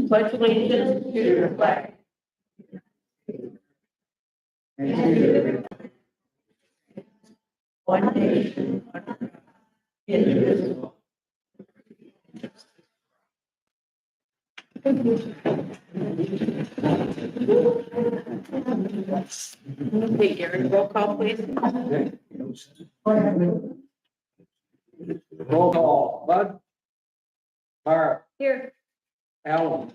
Pledge allegiance to the flag. One nation, indivisible. Okay, Gary, roll call, please. Roll call, Bud. Barb. Here. Alan.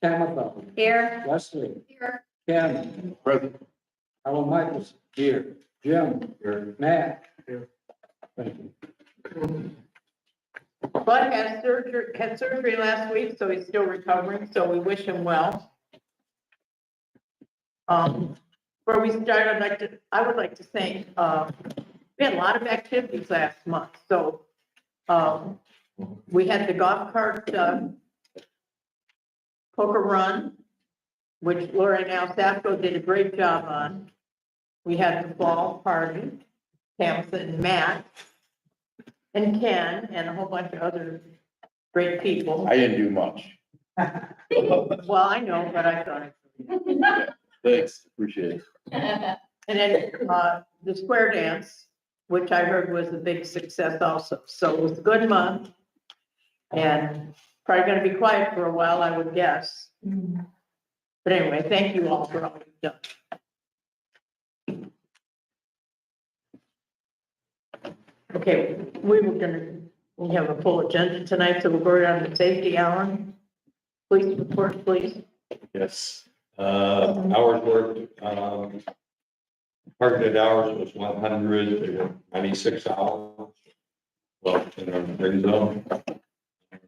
Tamitha. Here. Leslie. Here. Ken. Present. Alan Michaels. Here. Jim. Here. Matt. Here. Thank you. Bud had surgery last week, so he's still recovering, so we wish him well. Before we start, I would like to thank, we had a lot of activities last month, so, we had the golf cart, poker run, which Laura and Alsafco did a great job on. We had the fall party, Tamsin and Matt, and Ken, and a whole bunch of other great people. I didn't do much. Well, I know, but I thought. Thanks, appreciate it. And then, the square dance, which I heard was a big success also. So it was a good month. And probably gonna be quiet for a while, I would guess. But anyway, thank you all for all you've done. Okay, we have a full agenda tonight, so we'll go down to safety. Alan, police report, please. Yes, hours worked, targeted hours was 100, they were 96 hours. Well, in our green zone,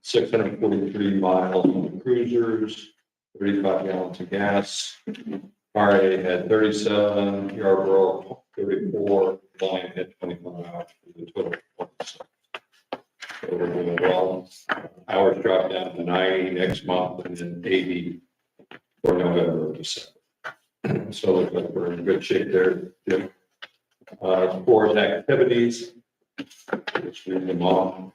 643 miles on cruisers, 35 gallons of gas. RA had 37, Yarborough 34, Line had 25 hours for the total. So we're doing well. Hours dropped down to 90 next month and then 80 for November, December. So it looks like we're in good shape there, Jim. As far as activities, let's read them off.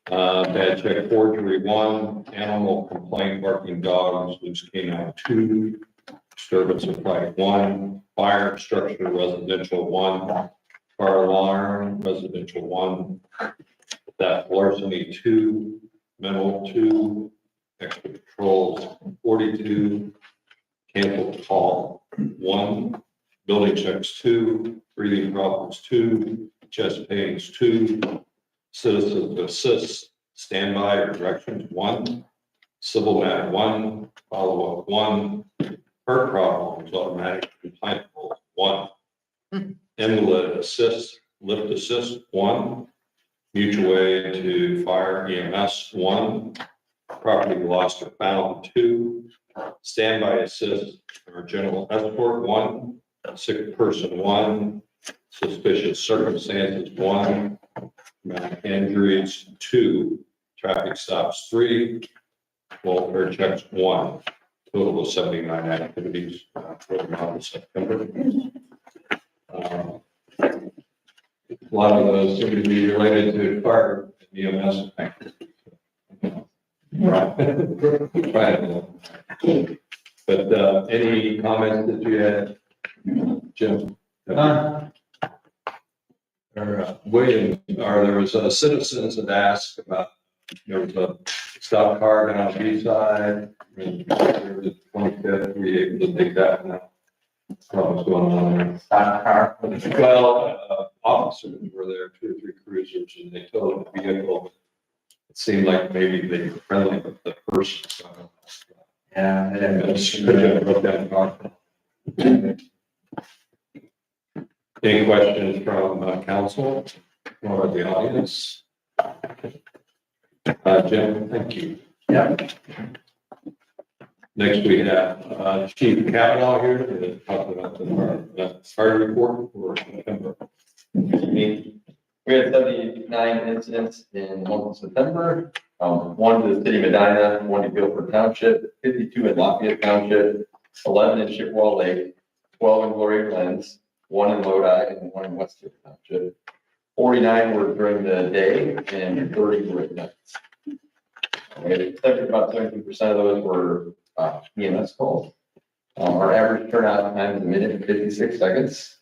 Bad check forgery 1, animal complaint barking dogs, loose canine 2, disturbance of flight 1, fire structure residential 1, car alarm residential 1, theft larceny 2, mental 2, extra patrols 42, canceled call 1, building checks 2, breathing problems 2, chest pains 2, citizens assist, standby or directions 1, civil matter 1, follow-up 1, hurt problems, automatic complaint 1, invalid assist, lift assist 1, mutual aid to fire EMS 1, property lost or found 2, standby assist or general escort 1, sick person 1, suspicious circumstances 1, traumatic injuries 2, traffic stops 3, welfare checks 1, total of 79 activities for the month of September. A lot of those seem to be related to fire and EMS activities. Right. But any comments that you had, Jim? William, there was citizens that asked about, there was a stop car down on the B side, and there was a 25th, we able to take that one out. What was going on there? Stop car? Well, officers were there, 2 or 3 cruisers, and they towed the vehicle. It seemed like maybe they were friendly with the person. So, yeah, and it broke down the car. Any questions from council or the audience? Jim, thank you. Yeah. Next, we have Chief Kavanaugh here to talk about the fire report for September. We had 79 incidents in the month of September, 1 to the city of Medina, 1 to Guilford Township, 52 in Lafayette Township, 11 in Chippewa Lake, 12 in Gloria Glens, 1 in Lodi, and 1 in Westfield Township. 49 were during the day and 30 were at night. About 17% of those were EMS calls. Our average turnout time is a minute and 56 seconds.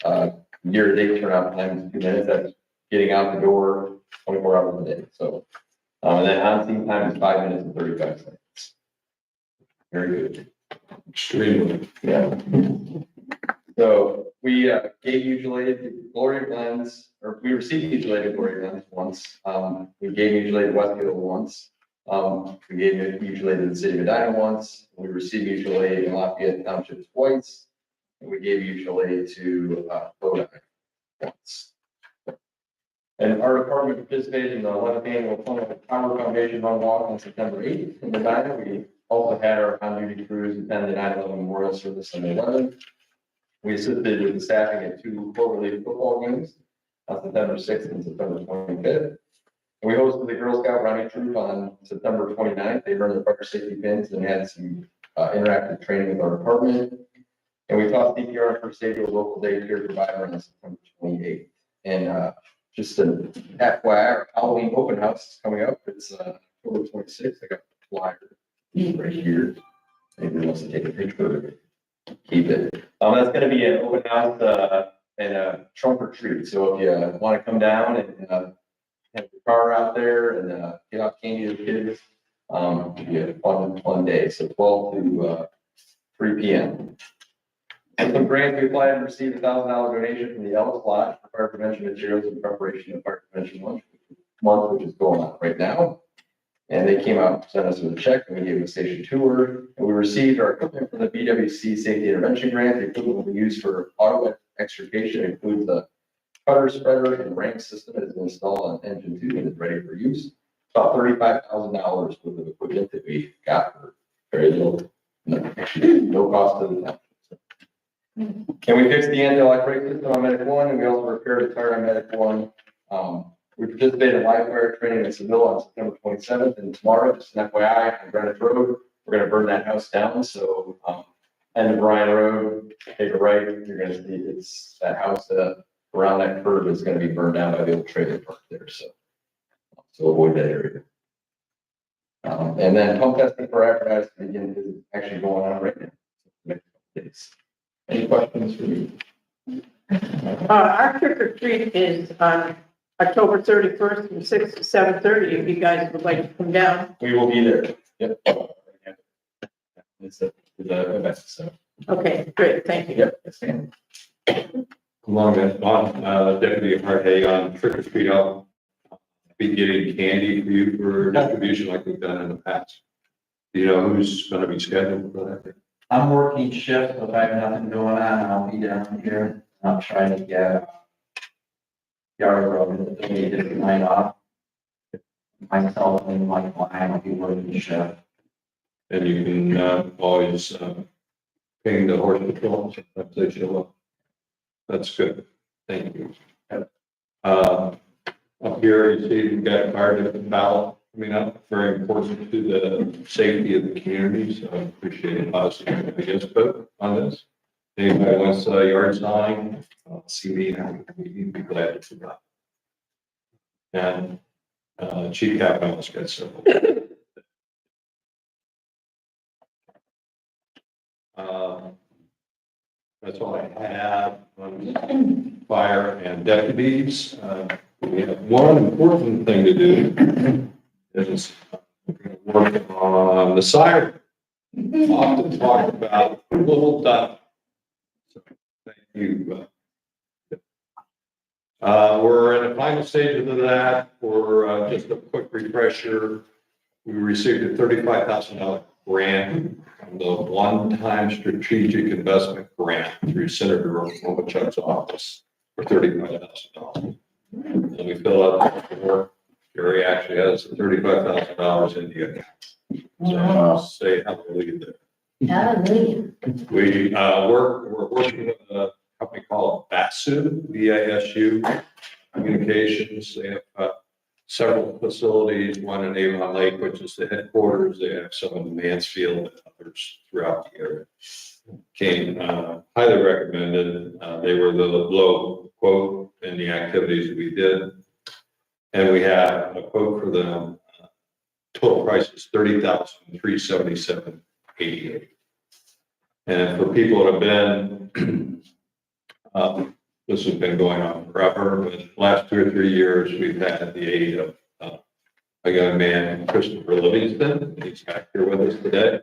Year-to-date turnout time is 2 minutes. That's getting out the door 24 hours a day. So, and then on-scene time is 5 minutes and 35 seconds. Very good. Extremely. Yeah. So we gave mutual aid to Glory Glens, or we received mutual aid to Glory Glens once. We gave mutual aid to Westfield once. We gave mutual aid to the city of Medina once. We received mutual aid in Lafayette Township twice. And we gave mutual aid to Lodi once. And our department participated in the 11th annual Power Foundation Run Walk on September 8th in Medina. We also had our on-duty crews attend the 9/11 Memorial Service on the 11th. We assisted with the staffing at 2 quarterly football games on September 6th and September 25th. And we hosted the Girl Scout Rounding Troop on September 29th. They earned their fire safety pins and had some interactive training with our department. And we taught CPR and first aid to a local daycare provider on September 28th. And just an FYI, our Halloween open house is coming up. It's October 26th. I got a flyer right here. Maybe wants to take a picture of it. Keep it. That's going to be an open house and a trunk or treat. So if you want to come down and have your car out there and get out candy to the kids, it'll be a fun day. So 12 to 3 p.m. And some grants, we applied and received a $1,000 donation from the Ellis Lodge for fire prevention materials in preparation of Fire Prevention Month, which is going on right now. And they came out and sent us with a check, and we gave them a station tour. And we received our equipment from the BWC Safety Intervention Grant. The equipment we use for auto extrication includes the cutter spreader and ramp system that is installed on engine 2 and is ready for use. About $35,000 worth of equipment that we got for very little, no cost to the town. And we fixed the anti-lock brake system on Medic 1, and we also repaired the tire on Medic 1. We participated in live fire training in Seville on September 27th, and tomorrow, just an FYI, on Greenwich Road, we're going to burn that house down. So, end of Ryan Road, take a right, you're going to see it's that house around that curve is going to be burned down by the old trailer park there. So avoid that area. And then pump testing for apparatus is actually going on right now. Any questions for me? Our trick or treat is on October 31st from 6 to 7:30. If you guys would like to come down. We will be there. Yep. It's the event, so. Okay, great. Thank you. Yep. Yes, ma'am. Along that line, Deputy Hart on Trick or Treat, I'll be getting candy for you for distribution like we've done in the past. Do you know who's going to be scheduled for that? I'm working shift, so if I have nothing going on, I'll be down here. I'm trying to get yard road, the needed night off. Myself and my client will be working shift. And you can always ping the horse patrol if they show up. That's good. Thank you. Up here, you see we've got card ballot coming up, very important to the safety of the community. So I appreciate us, I guess, vote on this. Anybody wants a yard sign, see me, we'd be glad to do that. And Chief Captain almost got several. That's all I have on fire and deputies. We have one important thing to do. Is work on the siren. Often talk about little duck. So, thank you. We're in the final stages of that. For just a quick refresher, we received a $35,000 grant from the one-time strategic investment grant through Senator Romanchuk's office for $35,000. And we fill out the form. Gary actually has $35,000 in the account. So say hallelujah there. Hallelujah. We're working with a company called BASU, B-A-S-U Communications. They have several facilities, one in Avon Lake, which is the headquarters. They have some in Mansfield and others throughout the area. Came highly recommended. They were the low quote in the activities we did. And we have a quote for them total price is $30,377.88. And for people that have been, this has been going on forever, but the last 2 or 3 years, we've had the aid of a young man, Christopher Livingston. He's back here with us today.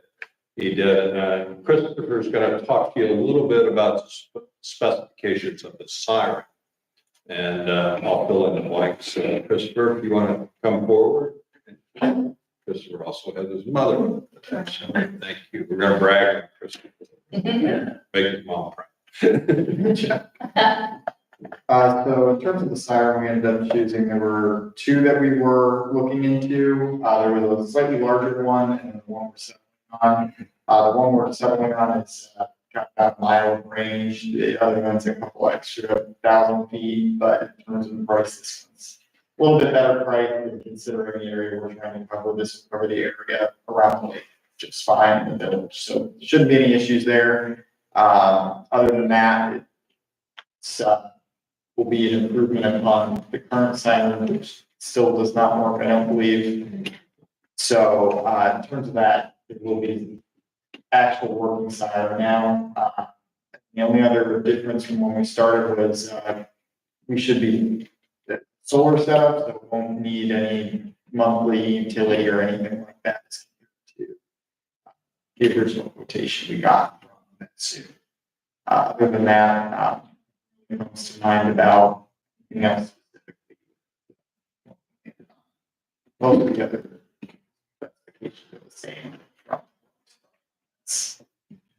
He did, Christopher's going to talk to you a little bit about the specifications of the siren. And I'll fill in the blanks. Christopher, if you want to come forward. Christopher also has his mother. So thank you. We're going to brag on Christopher. Make his mom proud. So in terms of the siren we ended up choosing, there were 2 that we were looking into. There was a slightly larger one and the one we're settling on. The one we're settling on is got about a mile of range. The other one's a couple extra 1,000 feet, but in terms of the price, this one's a little bit better price than considering the area we're trying to cover. This will cover the area around the lake just fine in the village. So shouldn't be any issues there. Other than that, it's will be an improvement upon the current siren, which still does not work, I don't believe. So, in terms of that, it will be actual working siren now. The only other difference from when we started was, we should be solar setup, so we won't need any monthly utility or anything like that. To the original quotation we got from that suit. Other than that, it comes to mind about anything else specifically. Most of the other specifications are the same.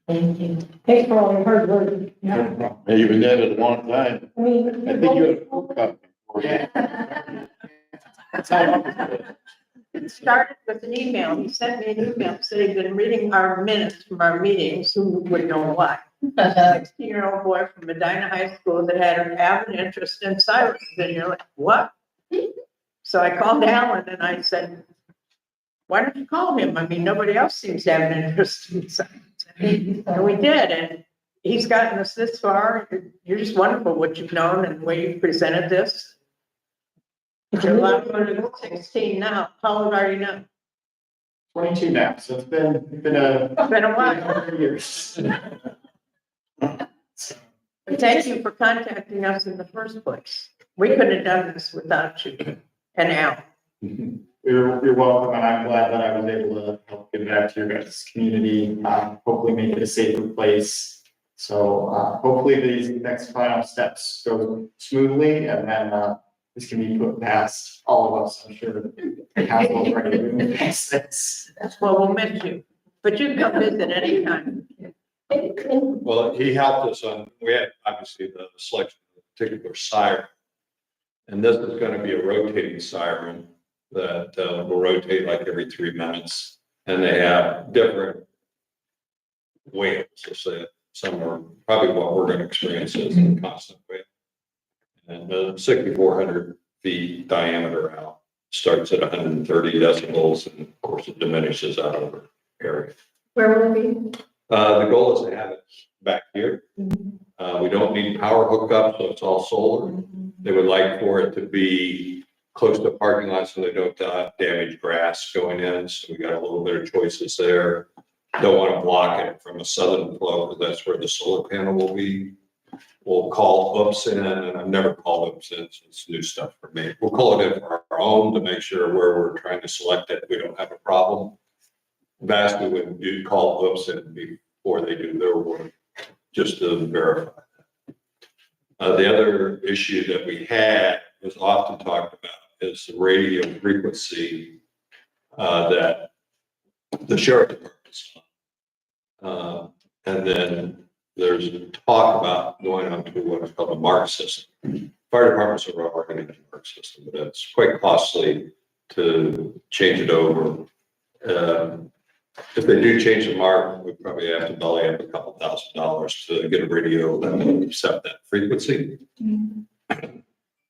Thank you. Thanks for all your hard work. Yeah. Hey, you've been at it a long time. I mean. I think you had a full copy. That's how long it's been. It started with an email. He sent me an email saying he'd been reading our minutes from our meetings, who would know why. A 16-year-old boy from Medina High School that had an avid interest in sirens. And you're like, what? So I called Alan and I said, why don't you call him? I mean, nobody else seems to have an interest in sirens. And we did, and he's gotten us this far. You're just wonderful what you've known and the way you presented this. You're a lot older than 16 now. How old are you now? 22 now, so it's been a It's been a while. 100 years. But thank you for contacting us in the first place. We couldn't have done this without you and Al. You're welcome, and I'm glad that I was able to help give back to your guys' community, hopefully make it a safer place. So, hopefully these next final steps go smoothly, and then, this can be put past all of us. I'm sure the council is ready to move past this. Well, we'll miss you, but you can come visit anytime. Well, he helped us on, we had obviously the selection of a particular siren. And this is going to be a rotating siren that will rotate like every 3 minutes. And they have different waves. So say some are probably what we're going to experience is a constant wave. And 6,400 feet diameter out, starts at 130 decibels, and of course it diminishes out over area. Where will it be? The goal is to have it back here. We don't need power hookup, so it's all solar. They would like for it to be close to parking lots so they don't damage grass going in. So we got a little bit of choices there. Don't want to block it from a southern flow because that's where the solar panel will be. We'll call UPS in, and I've never called UPS in, so it's new stuff for me. We'll call it in for our own to make sure where we're trying to select it, we don't have a problem. Vastly would do call UPS in before they do their work, just to verify that. The other issue that we had was often talked about is the radio frequency that the sheriff department's on. And then there's talk about going on to what is called a mark system. Fire departments are already in a mark system, but it's quite costly to change it over. If they do change the mark, we probably have to belly up a couple $1,000 to get a radio that will accept that frequency. The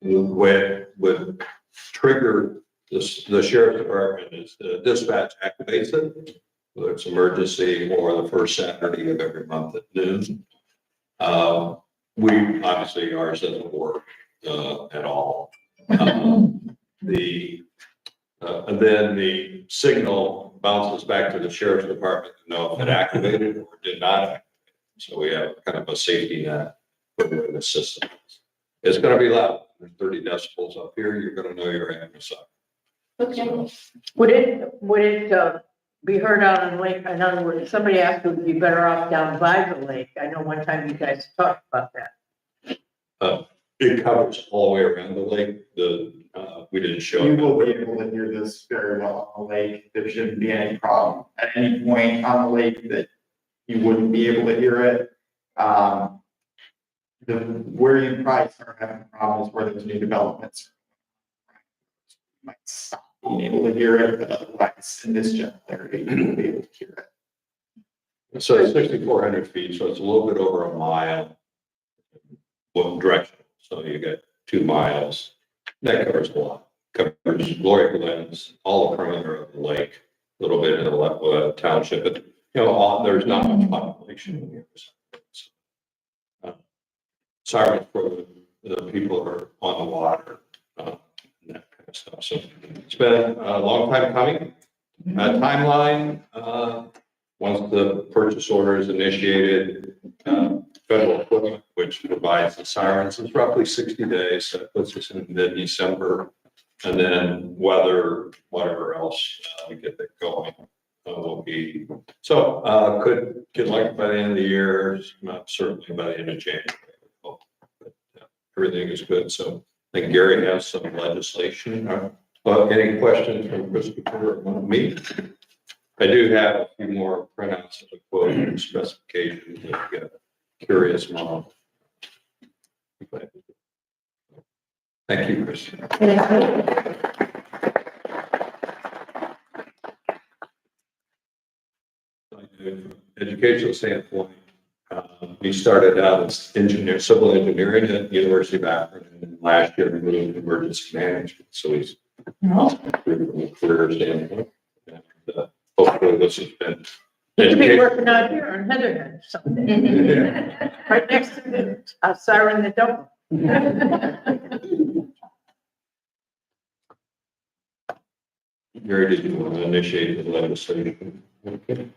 way it would trigger this, the sheriff's department is the dispatch activates it, whether it's emergency or the first Saturday of every month at noon. We obviously, ours doesn't work at all. The And then the signal bounces back to the sheriff's department to know if it activated or did not activate. So we have kind of a safety net put in the system. It's gonna be loud. There's 30 decibels up here. You're gonna know you're having a site. Okay. Would it be heard out on lake? In other words, somebody asked would it be better off down by the lake. I know one time you guys talked about that. It covers all the way around the lake. We didn't show You it. will be able to hear this very well on the lake. There shouldn't be any problem at any point on the lake that you wouldn't be able to hear it. Where you probably start having problems where there's new developments. You might stop being able to hear it, but otherwise in this general area, you will be able to hear it. So it's 6,400 feet, so it's a little bit over a mile. One direction, so you get 2 miles. That covers a lot. Covers Glory Glens, all the perimeter of the lake, a little bit in the township, but there's not much population here. Sirens for the people who are on the water, and that kind of stuff. So it's been a long time coming. Timeline, once the purchase order is initiated, federal equipment, which provides the sirens, is roughly 60 days. That puts us in mid-December. And then weather, whatever else, we get that going, will be. So could get like by the end of the year, not certainly by the end of January. But everything is good. So I think Gary has some legislation. Any questions from Christopher or me? I do have a few more printouts of the quote and specifications if you get a curious mom. Thank you, Chris. Educational standpoint, we started out as civil engineering at the University of Akron, and last year we moved to emergency management. So he's from a career standpoint. And, hopefully this has been. You could be working out here on Heatherhead someday. Right next to the siren that don't. Gary, did you want to initiate the legislation? Okay.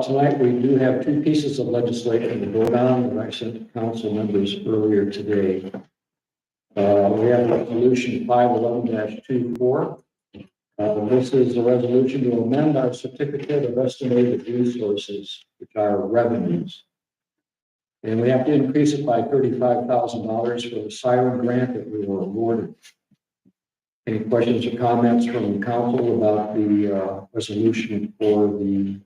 Tonight, we do have 2 pieces of legislation to vote on that I sent to council members earlier today. We have resolution 511-24. This is a resolution to amend our certificate of estimated resources, which are revenues. And we have to increase it by $35,000 for the siren grant that we were awarded. Any questions or comments from the council about the resolution for the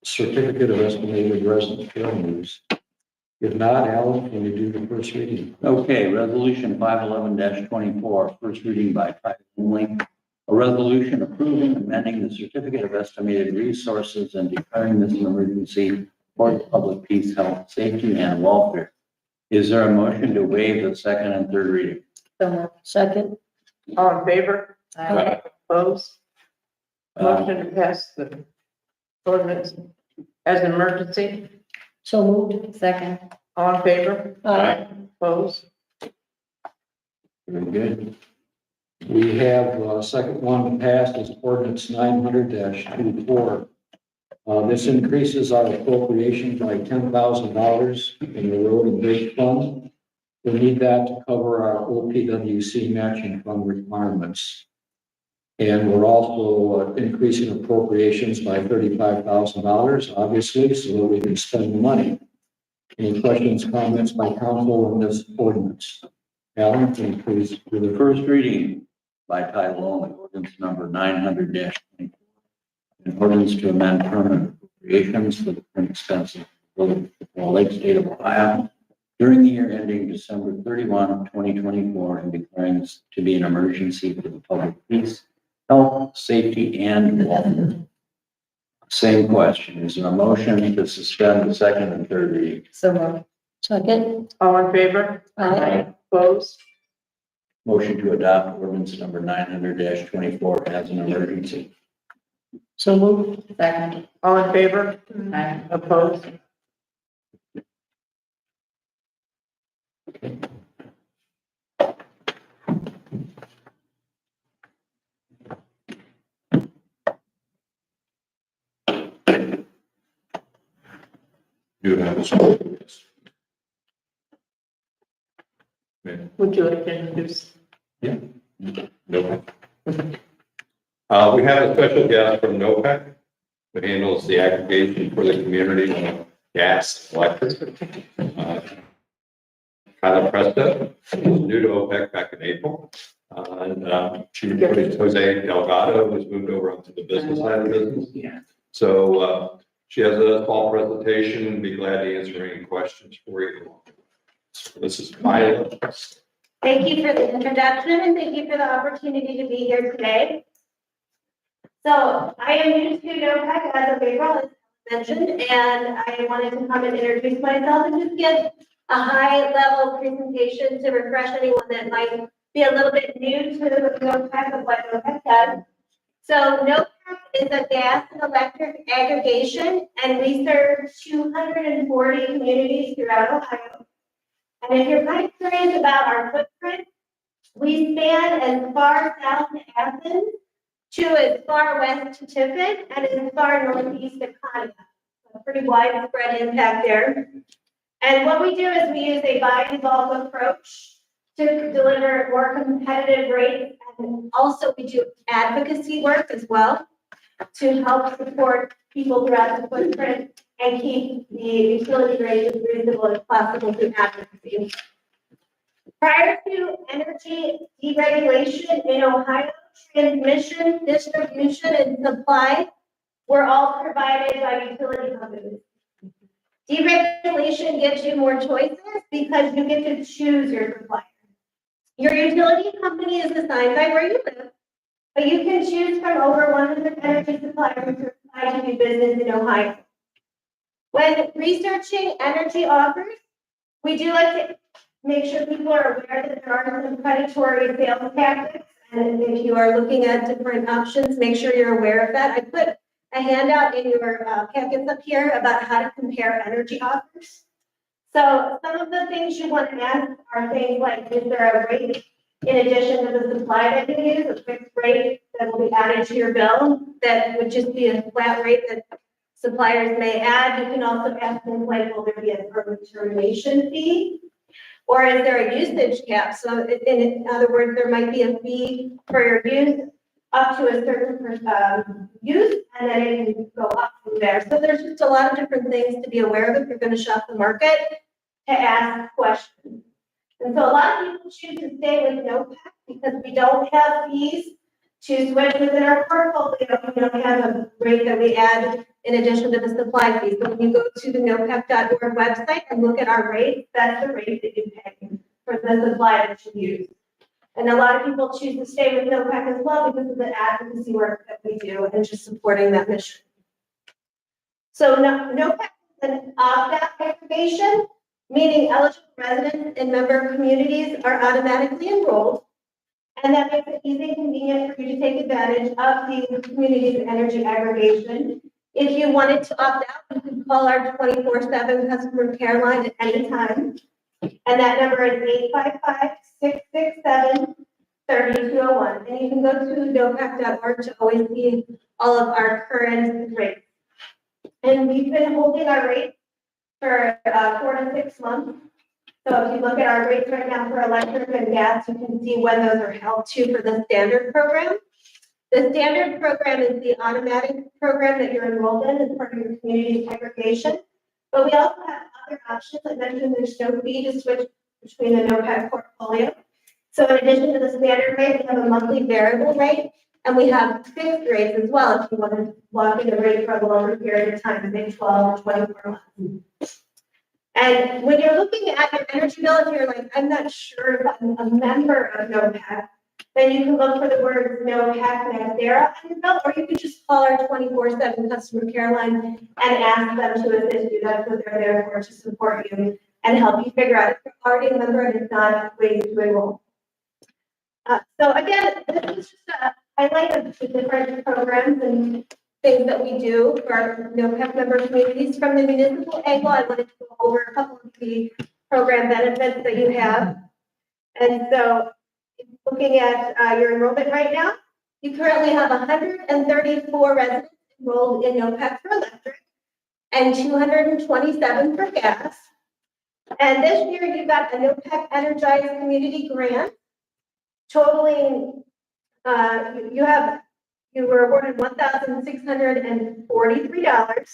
certificate of estimated revenues? If not, Alan, can you do the first reading? Okay, resolution 511-24, first reading by title only. A resolution approving amending the certificate of estimated resources and declaring this an emergency for the public peace, health, safety, and welfare. Is there a motion to waive the second and third reading? Second. All in favor? Aye. Opposed? Motion to pass the ordinance as an emergency. So moved. Second. All in favor? Aye. Opposed? Very good. We have a second one passed as ordinance 900-24. This increases our appropriation by $10,000 in the road and bridge fund. We need that to cover our OPWC matching fund requirements. And we're also increasing appropriations by $35,000, obviously, so that we can spend the money. Any questions, comments by council on this ordinance? Alan, can you please To the first reading by title only, ordinance number 900-24. An ordinance to amend permanent appropriations for the current expenses of the Lake State of Ohio during the year ending December 31, 2024, and declaring this to be an emergency for the public peace, health, safety, and welfare. Same question. Is there a motion to suspend the second and third reading? So moved. Second. All in favor? Aye. Opposed? Motion to adopt ordinance number 900-24 as an emergency. So moved. Second. All in favor? Aye. Opposed? Do have a school. Would you like to introduce? No. We have a special guest from NOPEC who handles the aggregation for the community of gas, and electric. Kyla Presta, who's new to OPEC back in April. She replaced Jose Delgado, who's moved over onto the business side of the business. Yeah. So she has a small presentation and be glad to answer any questions for you. So this is Kyla. Thank you for the introduction and thank you for the opportunity to be here today. So I am new to NOPEC as of April, as mentioned, and I wanted to come and introduce myself and just give a high level presentation to refresh anyone that might be a little bit new to NOPEC of what NOPEC does. So NOPEC is a gas and electric aggregation, and we serve 240 communities throughout Ohio. And if you're kind of curious about our footprint, we span as far south to Athens to as far west to Tiffin and as far northeast to Conneaut. A pretty widespread impact there. And what we do is we use a buy and bulk approach to deliver more competitive rates. And also we do advocacy work as well to help support people throughout the footprint and keep the utility rates as reasonable as possible through advocacy. Prior to energy deregulation in Ohio, transmission, distribution, and supply were all provided by utility companies. Deregulation gives you more choices because you get to choose your supplier. Your utility company is assigned by where you live, but you can choose from over 100 energy suppliers who apply to do business in Ohio. When researching energy offers, we do like to make sure people are aware that there are some predatory sales tactics. And if you are looking at different options, make sure you're aware of that. I put a handout in your packets up here about how to compare energy offers. So some of the things you want to ask are things like, is there a rate in addition to the supply that you use, a fixed rate that will be added to your bill that would just be a flat rate that suppliers may add? You can also ask things like, will there be an early termination fee? Or is there a usage cap? So in other words, there might be a fee for your use up to a certain use, and then it can go up from there. So there's just a lot of different things to be aware of if you're going to shop the market, to ask questions. And so a lot of people choose to stay with NOPEC because we don't have fees to switch within our portfolio. We don't have a rate that we add in addition to the supply fees. So when you go to the NOPEC.org website and look at our rates, that's the rate that you pay for the supply that you use. And a lot of people choose to stay with NOPEC as well because of the advocacy work that we do and just supporting that mission. So NOPEC is an opt-out aggregation, meaning eligible residents and member communities are automatically enrolled. And that makes it easy and convenient for you to take advantage of the community's energy aggregation. If you wanted to opt out, you can call our 24/7 customer care line at any time. And that number is 855-667-3201. And you can go to NOPEC.org to always see all of our current rates. And we've been holding our rates for 4 to 6 months. So if you look at our rates right now for electric and gas, you can see when those are held to for the standard program. The standard program is the automatic program that you're enrolled in as part of your community aggregation. But we also have other options. I mentioned there's no fee to switch between the NOPEC portfolio. So in addition to the standard rate, we have a monthly variable rate, and we have fixed rates as well if you want to lock in the rate for a longer period of time, maybe 12 or 24 months. And when you're looking at your energy bill, if you're like, I'm not sure if I'm a member of NOPEC, then you can look for the words NOPEC NextEra on your bill, or you can just call our 24/7 customer care line and ask them to assist you. That's what they're there for, to support you and help you figure out if you're already a member and if not, ways to enroll. So again, this is just a highlight of the different programs and things that we do for our NOPEC member communities. From the municipal angle, I wanted to go over a couple of the program benefits that you have. And so looking at your enrollment right now, you currently have 134 residents enrolled in NOPEC for electric and 227 for gas. And this year you got a NOPEC Energized Community Grant totaling, you were awarded $1,643.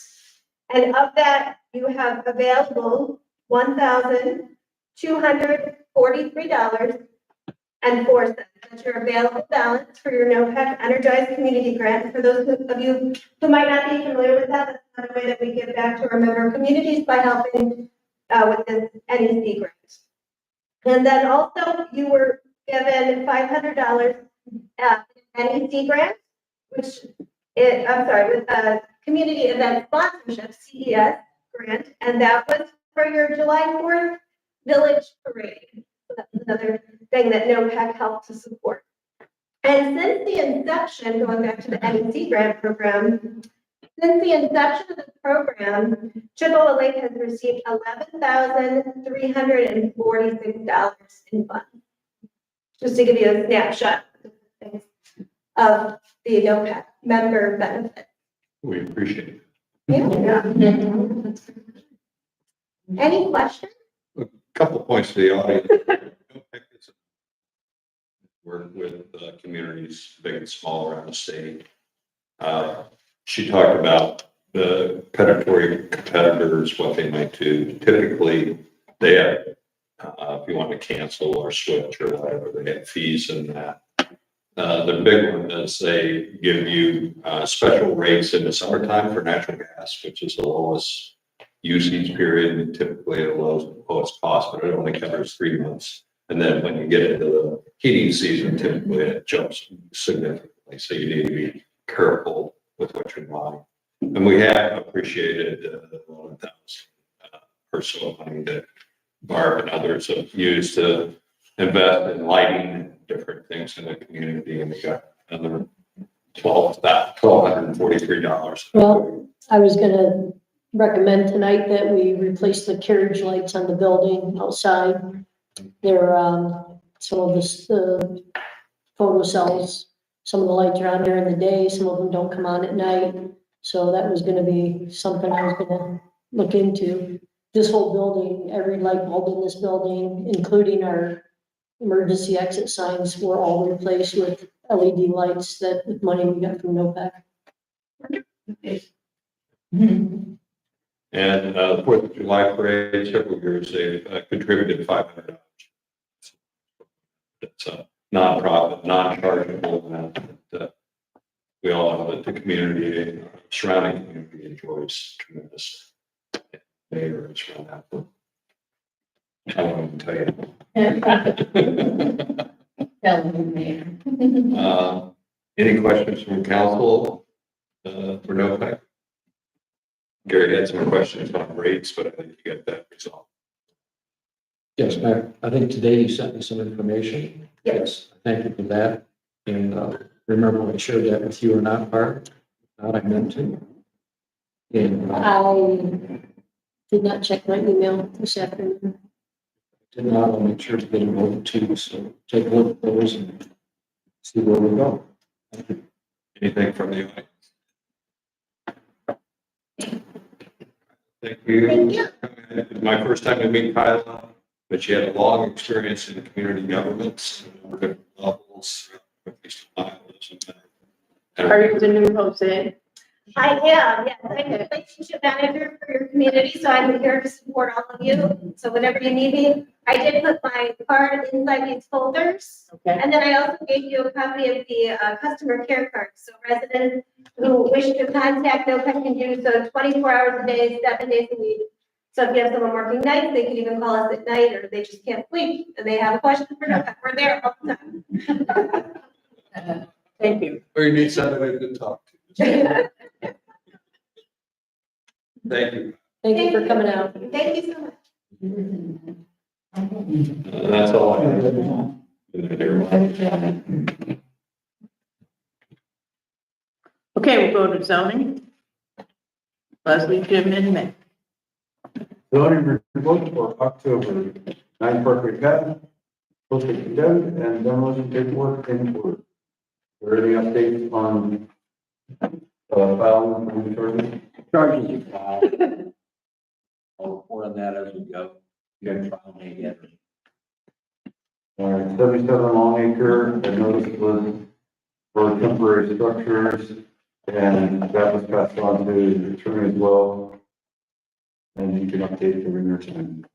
And of that, you have available $1,243.04. That's your available balance for your NOPEC Energized Community Grant. For those of you who might not be familiar with that, that's another way that we give back to our member communities by helping with this NEC grant. And then also you were given $500 NEC grant, with Community Event Sponsorship, CES grant, and that was for your July 4th Village Parade. So that's another thing that NOPEC helped to support. And since the inception, going back to the NEC grant program, since the inception of the program, Chippewa Lake has received $11,346 in funds. Just to give you a snapshot of the NOPEC member benefit. We appreciate it. Yeah. Any questions? Couple points to the audience. Work with communities, big and small around the state. She talked about the predatory competitors, what they might do. Typically, they have, if you want to cancel or switch or whatever, they have fees in that. The big one is they give you special rates in the summertime for natural gas, which is the lowest usage period and typically the lowest cost, but it only covers 3 months. And then when you get into the heating season, typically it jumps significantly. So you need to be careful with what you're buying. And we have appreciated the 1,000 or so money that Barb and others have used to invest in lighting, different things in the community, and we got another $1,243. Well, I was gonna recommend tonight that we replace the carriage lights on the building outside. They're, some of the photo cells, some of the lights are on during the day, some of them don't come on at night. So that was gonna be something I was gonna look into. This whole building, every light bulb in this building, including our emergency exit signs, were all replaced with LED lights that with money we got from NOPEC. And the 4th of July parade, several years, they've contributed $500. It's a nonprofit, non-chargeable amount that we all know that the community, surrounding community enjoys tremendous. Neighbors around that. I won't even tell you. Any questions from council for NOPEC? Gary had some questions on rates, but I think you got that resolved. Yes, Mayor, I think today you sent me some information. Yes. Thank you for that. And remember, I shared that with you or not, Barb? Not, I meant to. And I did not check my email this afternoon. did not, I'll make sure to get them over to you. So take a look at those and see where we go. Thank you. Anything from the audience? Thank you. Thank you. It's my first time to meet Kyla, but she had a long experience in community governments, different levels. Are you the new Jose? I am, yes, I'm the relationship manager for your community, so I'm here to support all of you. So whenever you need me, I did put my card inside these folders. Okay. And then I also gave you a copy of the customer care card. So residents who wish to contact NOPEC can do so 24 hours a day, 7 days a week. So if you have someone working nights, they can even call us at night, or they just can't sleep and they have a question for NOPEC. We're there all the time. Thank you. Or you need somebody to talk to. Thank you. Thank you for coming out. Thank you so much. That's all I have. Okay, we'll go to zoning. Leslie, Jim, and Mick. Zoning report for October, 9 Parkway Path, posted condemned and demolition paperwork in order. Are there any updates on, filing from the charges? Charges are filed. I'll report on that as we go. You got trial may yet. All right, 77 Longacre, I noticed was for temporary structures, and that was passed on to the attorney as well. And you can update during your time.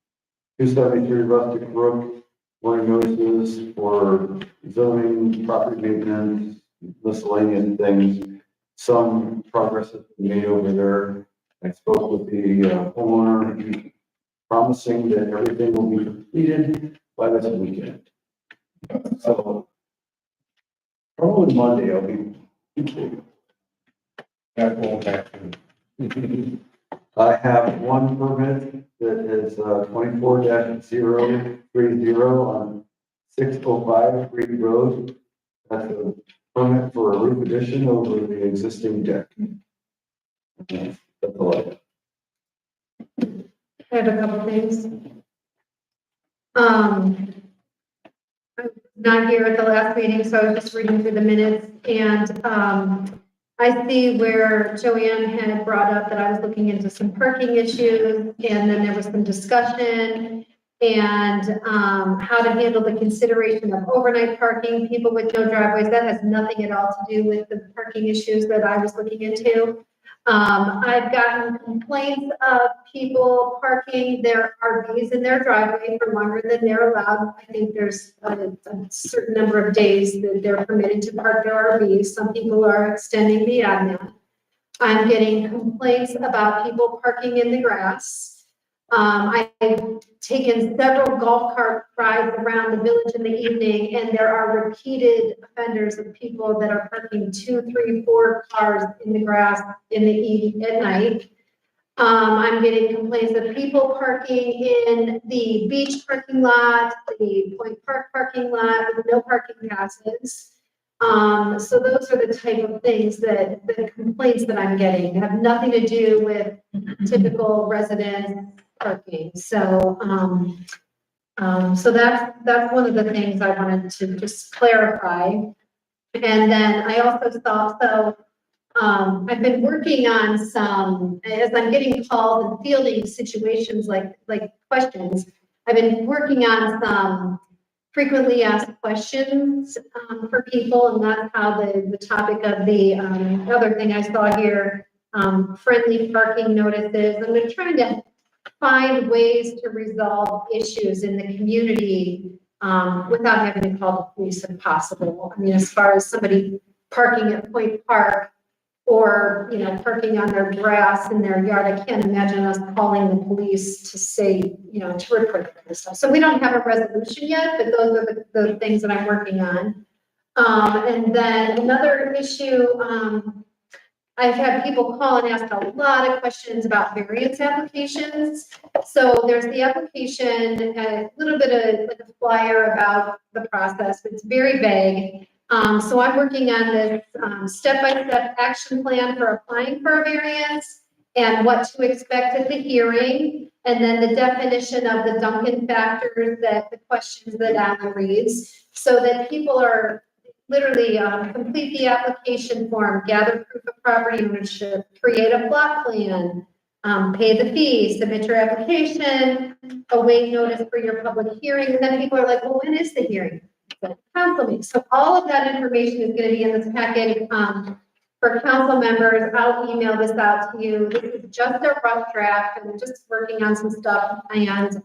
273 Rustic Brook, warning notices for zoning, property maintenance, miscellaneous things. Some progress has been made over there. I spoke with the homeowner, he's promising that everything will be completed by this weekend. So probably Monday I'll be. I have one permit that is 24-030 on 605 Reed Road. That's a permit for a roof addition over the existing deck. That's all I have. I have a couple things. I'm not here at the last meeting, so I was just reading through the minutes, and I see where Joanne had brought up that I was looking into some parking issues, and then there was some discussion and how to handle the consideration of overnight parking, people with no driveways. That has nothing at all to do with the parking issues that I was looking into. I've gotten complaints of people parking their RVs in their driveway for longer than they're allowed. I think there's a certain number of days that they're permitted to park their RVs. Some people are extending beyond that. I'm getting complaints about people parking in the grass. I've taken several golf cart rides around the village in the evening, and there are repeated offenders of people that are parking 2, 3, 4 cars in the grass in the evening at night. I'm getting complaints of people parking in the beach parking lot, the Point Park parking lot with no parking passes. So those are the type of things that the complaints that I'm getting have nothing to do with typical resident parking. So, so that's one of the things I wanted to just clarify. And then I also saw, I've been working on some, as I'm getting calls and fielding situations like questions, I've been working on some frequently asked questions for people, and that's how the topic of the other thing I saw here, friendly parking notices. And they're trying to find ways to resolve issues in the community without having to call the police if possible. I mean, as far as somebody parking at Point Park or, you know, parking on their grass in their yard, I can't imagine us calling the police to say, you know, to report that kind of stuff. So we don't have a resolution yet, but those are the things that I'm working on. And then another issue, I've had people call and ask a lot of questions about variance applications. So there's the application, a little bit of like a flyer about the process, but it's very vague. So I'm working on this step-by-step action plan for applying for a variance and what to expect at the hearing. And then the definition of the Duncan factors, that the questions that Alan reads, so that people are literally complete the application form, gather proof of property ownership, create a plot plan, pay the fee, submit your application, await notice for your public hearing. And then people are like, well, when is the hearing? So council meeting. So all of that information is going to be in this packet for council members. I'll email this out to you. This is just a rough draft, and we're just working on some stuff. And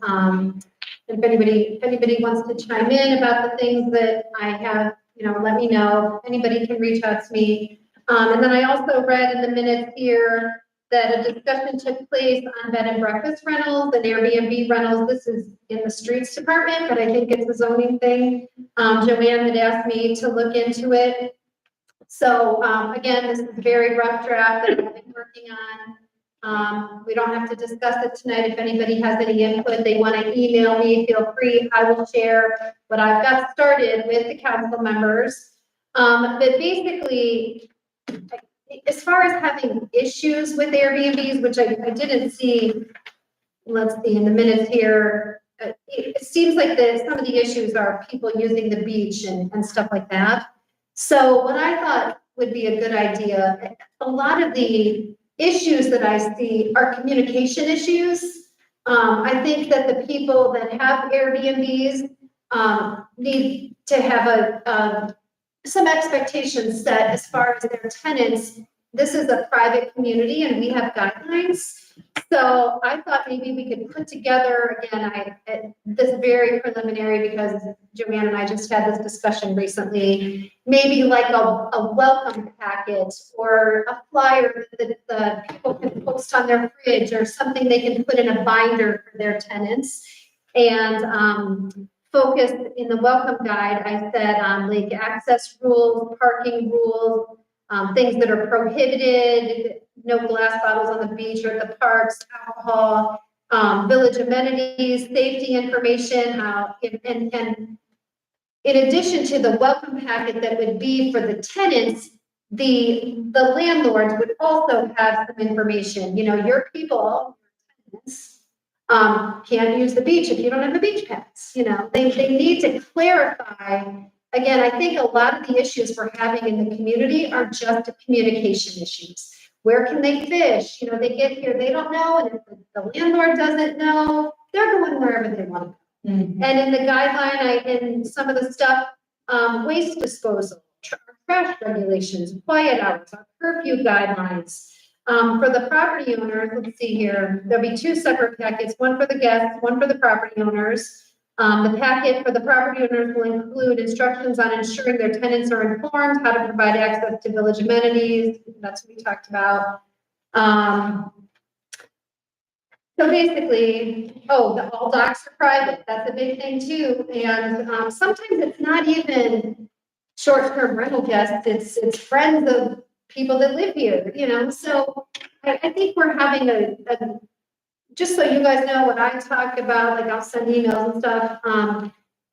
if anybody wants to chime in about the things that I have, you know, let me know. Anybody can reach out to me. And then I also read in the minutes here that a discussion took place on bed and breakfast rentals and Airbnb rentals. This is in the streets department, but I think it's a zoning thing. Joanne had asked me to look into it. So again, this is a very rough draft that I've been working on. We don't have to discuss it tonight. If anybody has any input, they want to email me, feel free. I will share what I've got started with the council members. But basically, as far as having issues with Airbnbs, which I didn't see let's see, in the minutes here, it seems like some of the issues are people using the beach and stuff like that. So what I thought would be a good idea, a lot of the issues that I see are communication issues. I think that the people that have Airbnbs, need to have some expectations set as far as their tenants. This is a private community and we have guidelines. So I thought maybe we could put together, again, this very preliminary, because Joanne and I just had this discussion recently, maybe like a welcome packet or a flyer that the people can post on their fridge, or something they can put in a binder for their tenants. And focus in the welcome guide, I said on lake access rules, parking rules, things that are prohibited, no glass bottles on the beach or at the parks, alcohol, village amenities, safety information, and in addition to the welcome packet that would be for the tenants, the landlords would also have some information. You know, your people, can't use the beach if you don't have a beach pass. You know, they need to clarify. Again, I think a lot of the issues we're having in the community are just communication issues. Where can they fish? You know, they get here, they don't know, and if the landlord doesn't know, they're going wherever they want to go. Mm-hmm. And in the guideline, in some of the stuff, waste disposal, trash regulations, quiet hours, our curfew guidelines. For the property owners, let's see here, there'll be 2 separate packets, one for the guests, one for the property owners. The packet for the property owners will include instructions on ensuring their tenants are informed, how to provide access to village amenities. That's what we talked about. So basically, all docks are private. That's a big thing too. And sometimes it's not even short-term rental guests. It's friends of people that live here, you know? So I think we're having just so you guys know what I talk about, like I'll send emails and stuff.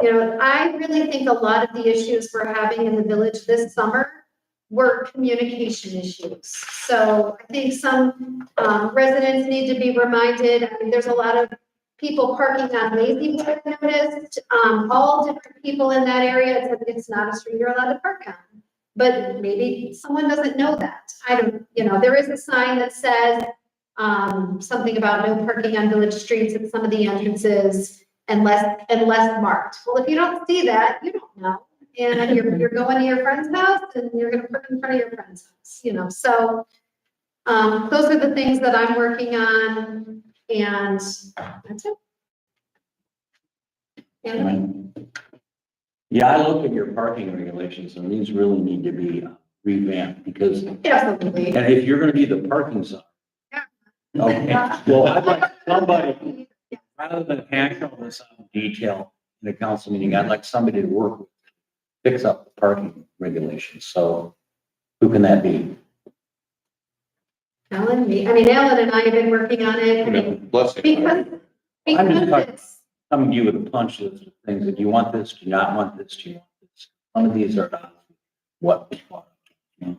You know, I really think a lot of the issues we're having in the village this summer were communication issues. So I think some residents need to be reminded. I mean, there's a lot of people parking on Lazy Boy, I've noticed, all different people in that area. It's not a street you're allowed to park on. But maybe someone doesn't know that. There is a sign that says something about no parking on village streets at some of the entrances unless marked. Well, if you don't see that, you don't know. And you're going to your friend's house and you're going to park in front of your friend's house, you know. So those are the things that I'm working on, and that's it. And Yeah, I look at your parking regulations and these really need to be revamped because, absolutely. and if you're gonna be the parking zone. Yeah. Okay, well, I'd like somebody, rather than hash all this out in detail in a council meeting, I'd like somebody to work with, fix up the parking regulations. So who can that be? Alan and I have been working on it. Blessing. Because I'm just talking, it's, coming to you with a punch list of things. Do you want this? Do you not want this? Do you want this? Some of these are not what we want.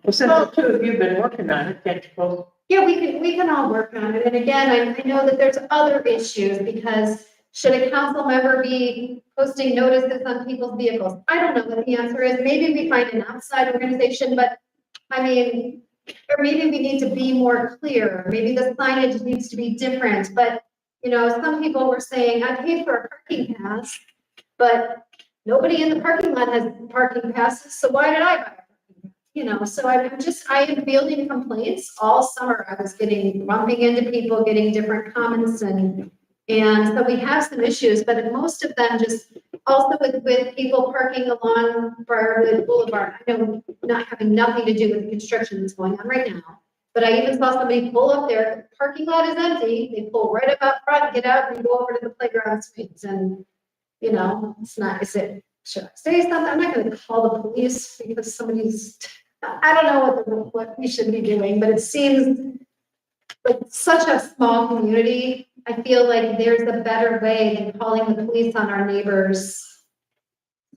Well, since the 2 of you have been working on it, can't you both? yeah, we can all work on it. And again, I know that there's other issues, because should a council member be posting notices on people's vehicles? I don't know what the answer is. Maybe we find an outside organization, but or maybe we need to be more clear. Maybe the signage needs to be different, but you know, some people were saying, I paid for a parking pass, but nobody in the parking lot has parking passes, so why did I buy a parking pass? You know, so I am fielding complaints all summer. I was bumping into people, getting different comments, and so we have some issues, but most of them just also with people parking along Briarwood Boulevard. I know not having nothing to do with the construction that's going on right now. But I even saw somebody pull up there, the parking lot is empty, they pull right up out front, get out and go over to the playground swings, and, you know, should I say something? I'm not gonna call the police because I don't know what we should be doing, but it seems like such a small community. I feel like there's a better way than calling the police on our neighbors.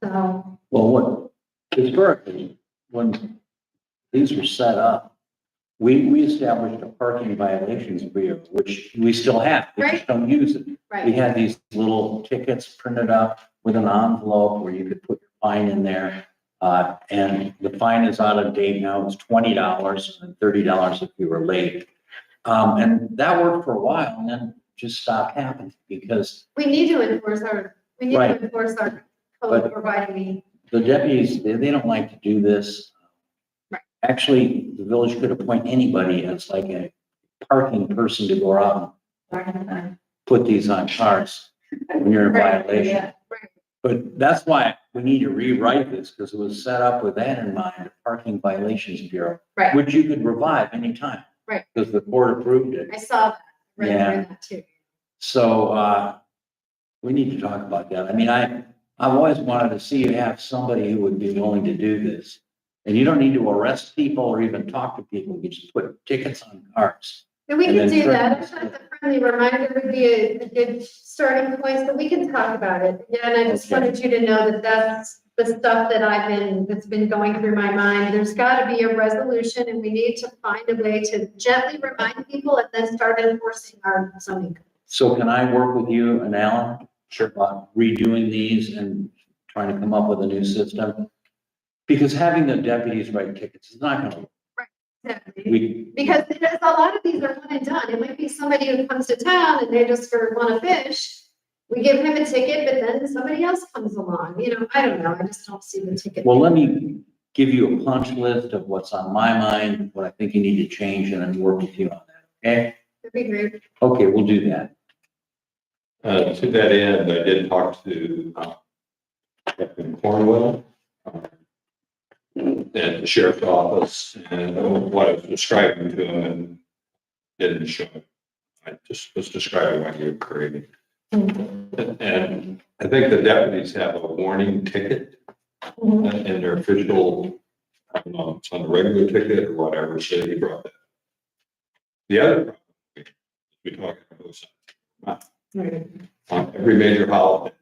So. Well, historically, when these were set up, we established a parking violations bureau, which we still have, we just don't use it. We Right, had these little tickets printed up with an envelope where you could put your fine in there. And the fine is out of date now, it's $20 and $30 if you were late. And that worked for a while and then just stopped happening because we need to enforce our Right. code But- providing me. the deputies, they don't like to do this. Right. Actually, the village could appoint anybody as like a parking person to go out and put these on cars when you're in Right, violation. yeah, right. But that's why we need to rewrite this, because it was set up with that in mind, the Parking Violations Bureau. Right. Which you could revive anytime. Right. Because the court approved it. I saw that, Yeah. read that too. So, we need to talk about that. I mean, I've always wanted to see you have somebody who would be willing to do this. And you don't need to arrest people or even talk to people. You just put tickets on cars. And we And can then do turn- that. I thought the friendly reminder would be a good starting point, so we can talk about it. Yeah, and I just Okay. wanted you to know that that's the stuff that's been going through my mind. There's got to be a resolution and we need to find a way to gently remind people and then start enforcing our zoning. So can I work with you and Alan? Sure. About redoing these and trying to come up with a new system? Because having the deputies write tickets is not gonna, we, Because there's a lot of these are one and done. It might be somebody who comes to town and they just want to fish. We give him a ticket, but then somebody else comes along, I don't know. I just don't see the ticket. well, let me give you a punch list of what's on my mind, what I think you need to change, and then work with you on that, okay? That'd be great. Okay, we'll do that. To that end, I did talk to Captain Cornwell at the sheriff's office, and what I was describing to him and didn't show him. I just was describing what you were creating. And I think the deputies have a warning ticket in their official, I don't know, it's on a regular ticket or whatever, so he brought that. The other problem, we talk about on every major holiday,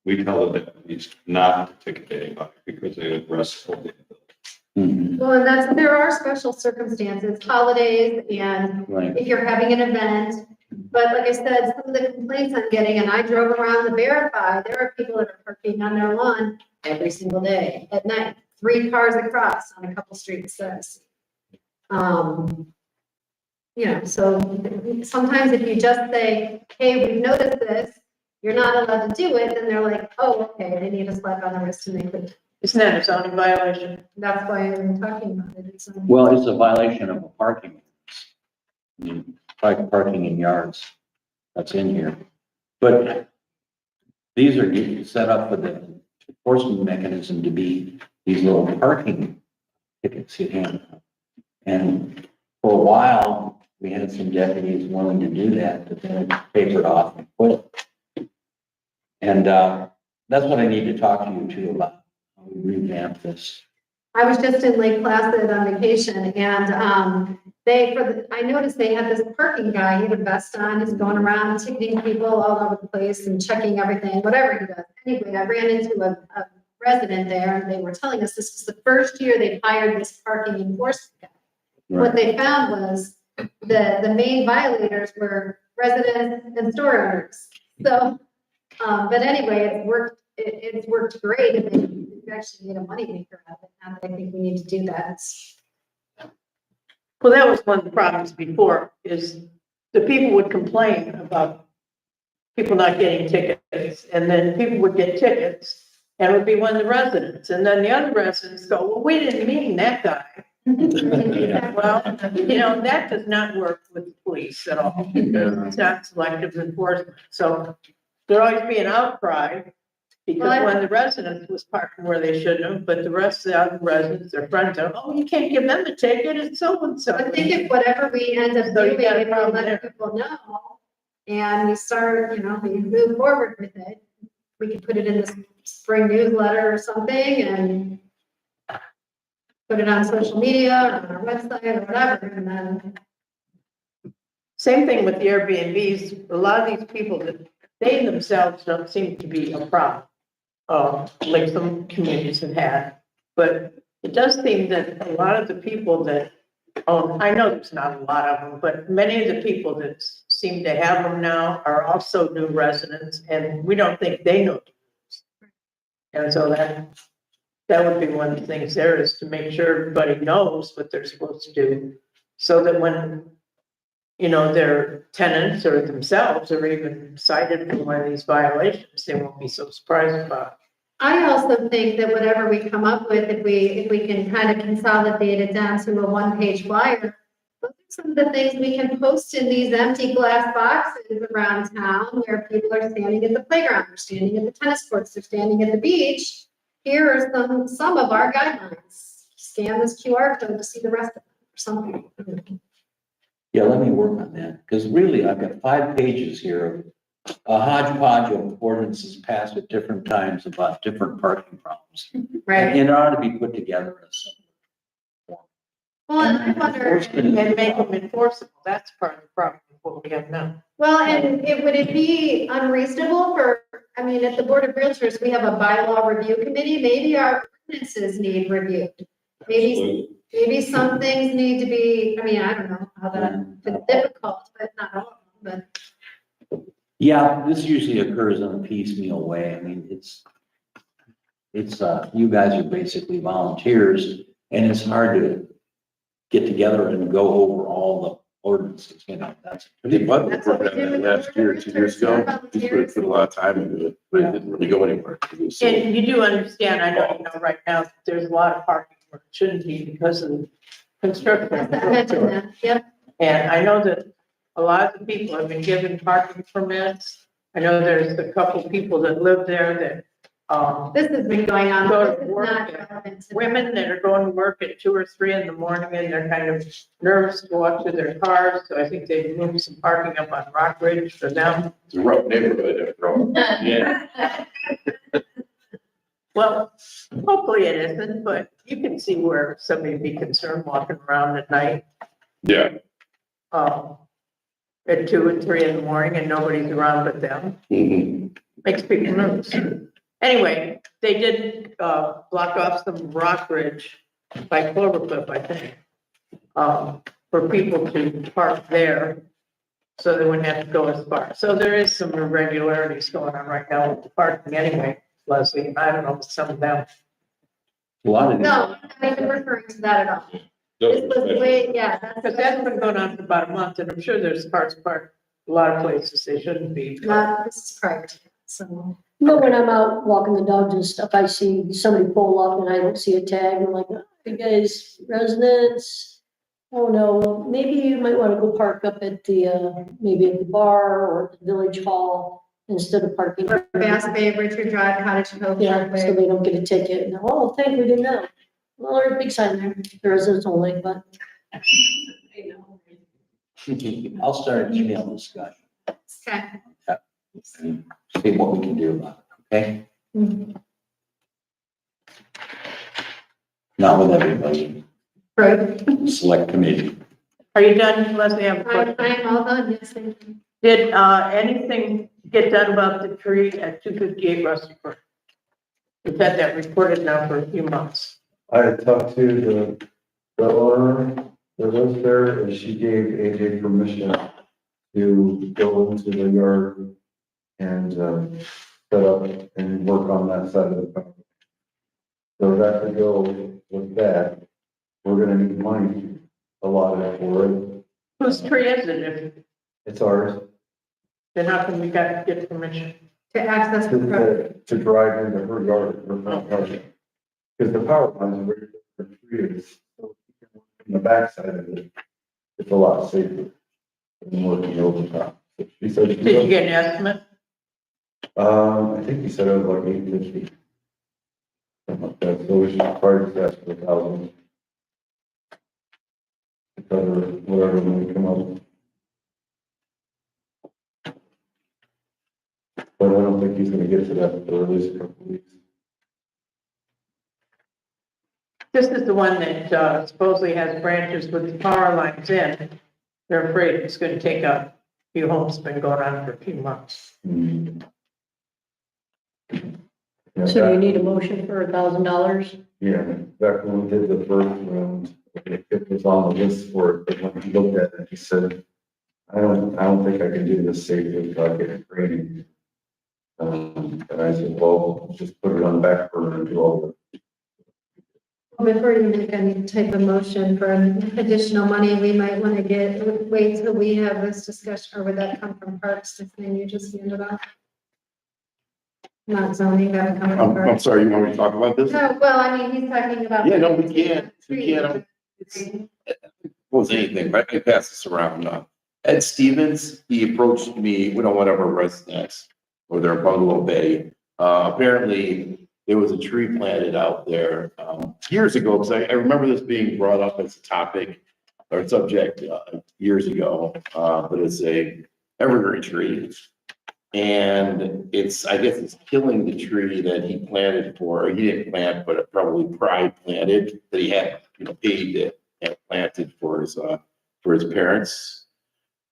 we tell the deputies not to ticket anybody because they would arrest the Mhm. Well, and there are special circumstances, holidays, and Right, if you're having an event. But like I said, some of the complaints I'm getting, and I drove around to verify, there are people that are parking on their lawn every single day at night, 3 cars across on a couple streets. So, so sometimes if you just say, hey, we've noticed this, you're not allowed to do it, then they're like, oh, okay, they need a slap on the wrist and they could. Isn't that a zoning violation? That's why I'm talking about it. well, it's a violation of a parking. Like parking in yards, that's in here. But these are set up for the enforcement mechanism to be these little parking tickets you hand out. And for a while, we had some deputies willing to do that, but then it tapered off and quit. And, that's what I need to talk to you too about, how we revamp this. I was just in Lake Placid on vacation and, I noticed they had this parking guy, he had a vest on, he's going around ticketing people all over the place and checking everything, whatever he does. Anyway, I ran into a resident there and they were telling us this was the first year they've hired this parking enforcement guy. What they found was the main violators were residents and store owners. So, but anyway, it's worked great and they've actually made a moneymaker out of it. Now that I think we need to do that. Well, that was one of the problems before, is the people would complain about people not getting tickets, and then people would get tickets, and it would be one of the residents, and then the other residents go, well, we didn't mean that guy. Well, that does not work with the police at all. It's not selective enforcement, so there'd always be an outcry, because when the residents was parking where they shouldn't have, but the rest of the other residents, their friends are, oh, you can't give them a ticket, it's so-and-so. I think if whatever we end up So you doing, got a if we problem let there. people know, and we start, we move forward with it, we could put it in the spring newsletter or something and put it on social media or on our website or whatever, and then. Same thing with the Airbnbs, a lot of these people that they themselves don't seem to be a problem. Like some communities have had, but it does seem that a lot of the people that I know there's not a lot of them, but many of the people that seem to have them now are also new residents, and we don't think they know. And so that would be one of the things there, is to make sure everybody knows what they're supposed to do. So that when, their tenants or themselves are even cited for one of these violations, they won't be so surprised about it. I also think that whatever we come up with, if we can kind of consolidate it down to a one-page flyer, look at some of the things we can post in these empty glass boxes around town where people are standing at the playground, they're standing at the tennis courts, they're standing at the beach. Here are some of our guidelines. Scan this QR code to see the rest of them or something. Yeah, let me work on that, because really, I've got 5 pages here of a hodgepodge of ordinances passed at different times about different parking problems. Right. And it ought to be put together as Well, and I wonder, And make them enforceable, that's part of the problem with what we have now. well, and would it be unreasonable for, at the Board of Realtors, we have a bylaw review committee, maybe our ordinances need reviewed. Maybe some things need to be, I don't know how it's difficult, but not all of them, but. Yeah, this usually occurs in a piecemeal way. It's, you guys are basically volunteers, and it's hard to get together and go over all the ordinances, that's. I think Bud That's worked what we on did that with last the year, 2 years ago. He put a lot of time into it, but it didn't really go anywhere. It was so- And you do understand, I know right now, that there's a lot of parking where it shouldn't be because of construction. I mentioned that, yep. And I know that a lot of the people have been given parking permits. I know there's a couple people that live there that, This has been going on. Go to This is work, not yeah. relevant to women that are going to work at 2 or 3 in the morning, and they're kind of nervous to go up to their cars. So I think they've moved some parking up on Rock Ridge for them. It's a rough neighborhood after all. Yeah. Well, hopefully it isn't, but you can see where somebody would be concerned walking around at night, Yeah. at 2 and 3 in the morning, and nobody's around but them. Mhm. Makes people nervous. Anyway, they did, block off some Rock Ridge by Clovercliff, I think, for people to park there, so they wouldn't have to go as far. So there is some irregularities going on right now with the parking anyway, Leslie, and I don't know, some of them. A lot of these. No, I'm not even referring to that at all. This was way, yeah. Because that's been going on for about a month, and I'm sure there's cars parked a lot of places they shouldn't be. This is prior to that, so. When I'm out walking the dogs and stuff, I see somebody pull up and I don't see a tag, I'm like, oh, you guys residents? Oh no, maybe you might want to go park up at maybe at the bar or the village hall instead of parking. Bass Bay, Richard Drive, Cottage Cove. Yeah, so Parkway. they don't get a ticket. And, oh, thank we didn't know. Well, there's a big sign there. There isn't only, but. I'll start an email discussion, Okay. and see what we can do about it, okay? Not with everybody, Right. select committee. Are you done, Leslie? I have a question. I am all done, yes, thank you. Did, anything get done about the tree at 258 Rusty Brook? We've had that reported now for a few months. I had talked to the owner that lives there, and she gave AJ permission to go into the yard and, set up and work on that side of the property. So that could go with that. We're gonna need money allotted for it. Whose tree is it? If, It's ours then how come we got to get permission? To access the property. to drive into her yard, her front yard. Because the power lines are right there, the tree is, so in the backside of it, it's a lot safer than working over top. So she said, Did you get an estimate? I think he said it was like 850. Something like that, so we should probably just ask for 1,000. To cover whatever we come up with. But I don't think he's gonna get to that for at least a couple of weeks. This is the one that supposedly has branches with the power lines in. They're afraid it's going to take a few homes, been going on for a few months. Yeah, So you back- need a motion for $1,000? Yeah, back when we did the first round, It was on the list for it, but when he looked at it, he said, I don't think I can do this safely without getting training. And I said, well, just put it on the back burner and do all the. Before you make any type of motion for additional money, we might want to wait till we have this discussion, or would that come from Parks, and then you just hand it off? Not zoning, that would come from I'm Parks. sorry, you want me to talk about this? No, well, I mean, he's talking about. Yeah, no, we can't, was anything, but I can pass this around. Ed Stevens, he approached me, we don't want our residents or their bungalow bay. Apparently, there was a tree planted out there, years ago, because I remember this being brought up as a topic or subject, years ago, but it's a evergreen tree. And I guess it's killing the tree that he planted for, or he didn't plant, but probably Pride planted, that he had, paid to have planted for his parents.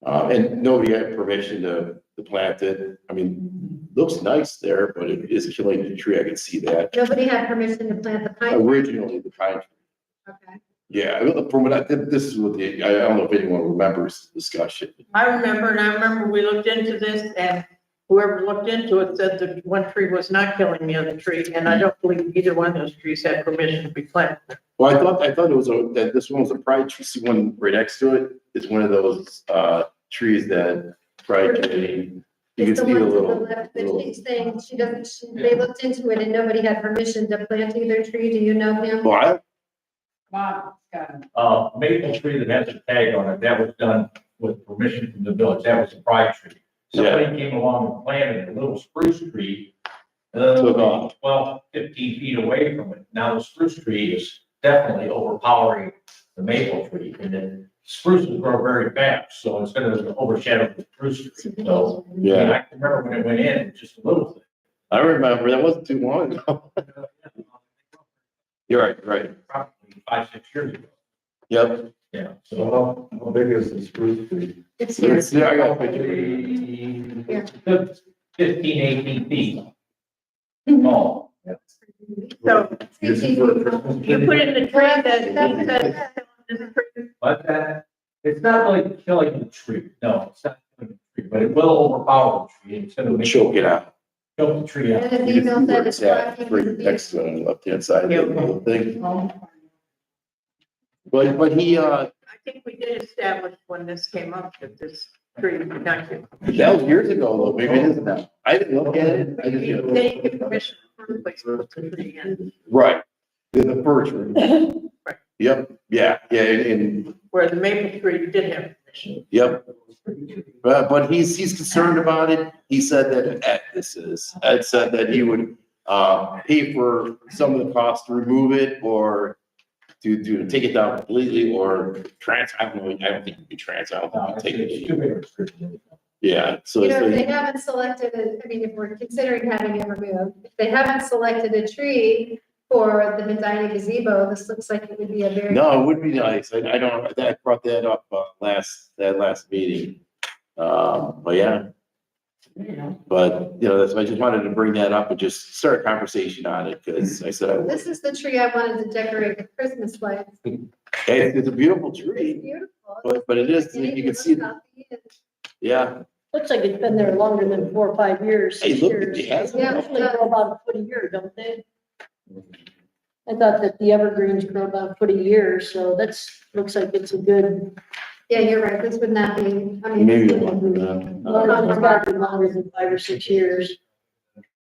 And nobody had permission to plant it. I mean, looks nice there, but it is killing the tree. I can see that. Nobody had permission to plant the pine. Originally, the pine tree. Okay. Yeah, from what this is what I don't know if anyone remembers the discussion. I remember we looked into this, and whoever looked into it said that one tree was not killing the other tree, and I don't believe either one of those trees had permission to be planted. Well, I thought it was that this one was a pride tree. See one right next to it? It's one of those trees that pride tree. You can It's the see one a to the little. left that she's saying they looked into it and nobody had permission to plant either tree. Do you know him? Well, Maple tree that has a tag on it, that was done with permission from the village, that was a pride tree. Somebody came along and planted a little spruce tree, Took off. 12, 15 feet away from it. Now the spruce tree is definitely overpowering the maple tree, and then spruces grow very fast, so it's gonna overshadow the spruce tree. So, Yeah. I can remember when it went in, just a little thing. I remember that wasn't too long ago. You're right. Probably 5, 6 years ago. Yep. Yeah. So how big is the spruce tree? It's here. Yeah, I got a picture. Probably 15, 18 feet. Oh. So Use it for Christmas you tree? put in the tree that he said. But it's not like killing the tree, no, it's not killing the tree, but it will overpower the tree, it's gonna make. Choke it out. Choke the tree out. And his You can email see where said it's it's at, blocking right his next to it on the left-hand side of the little thing. Oh. But he, I think we did establish when this came up that this tree would not get. that was years ago, though, maybe it isn't now. I didn't look at it. I They didn't. didn't give permission for the place to put the tree in, Right. The fir tree. Yep, yeah, and, where the maple tree did have permission. yep. But he's concerned about it. He said that, Ed said that he would, pay for some of the cost to remove it or to take it down completely or I don't think you can transfer, I don't think you can take It's it. too big a restriction. Yeah, so. You know, if they haven't selected, if we're considering having it removed, if they haven't selected a tree for the Medina gazebo, this looks like it would be a very. No, it would be nice. I don't, I brought that up, last meeting. But yeah. But, I just wanted to bring that up and just start a conversation on it, because I said I would. This is the tree I wanted to decorate with Christmas lights. It's a beautiful It's tree, beautiful. but it is, you can see, yeah. Looks like it's been there longer than 4 or 5 years. Hey, 6 look, years. it has. They usually grow about a foot a year, don't they? I thought that the evergreens grow about a foot a year, so looks like it's a good. Yeah, you're right. This would not be, I mean. Maybe longer than that. Well, it's got to be longer than 5 or 6 years.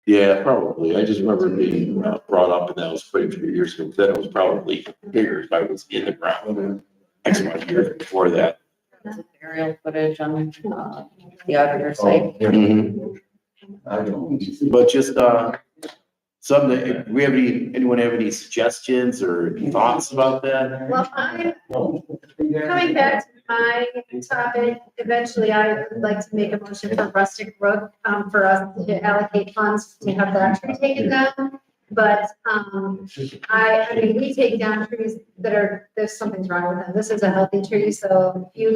Yeah, probably. I just remember it being brought up, and that was quite a few years ago. Then it was probably bigger if I was in the ground. X amount of years before that. Aerial footage on the auditor's site. Mhm. I don't. But just, something, we have anyone have any suggestions or thoughts about that? Well, I'm coming back to my topic. Eventually, I would like to make a motion for Rustic Brook, for us to allocate funds to have that tree taken down. But, I mean, we take down trees there's something's wrong with them. This is a healthy tree, so if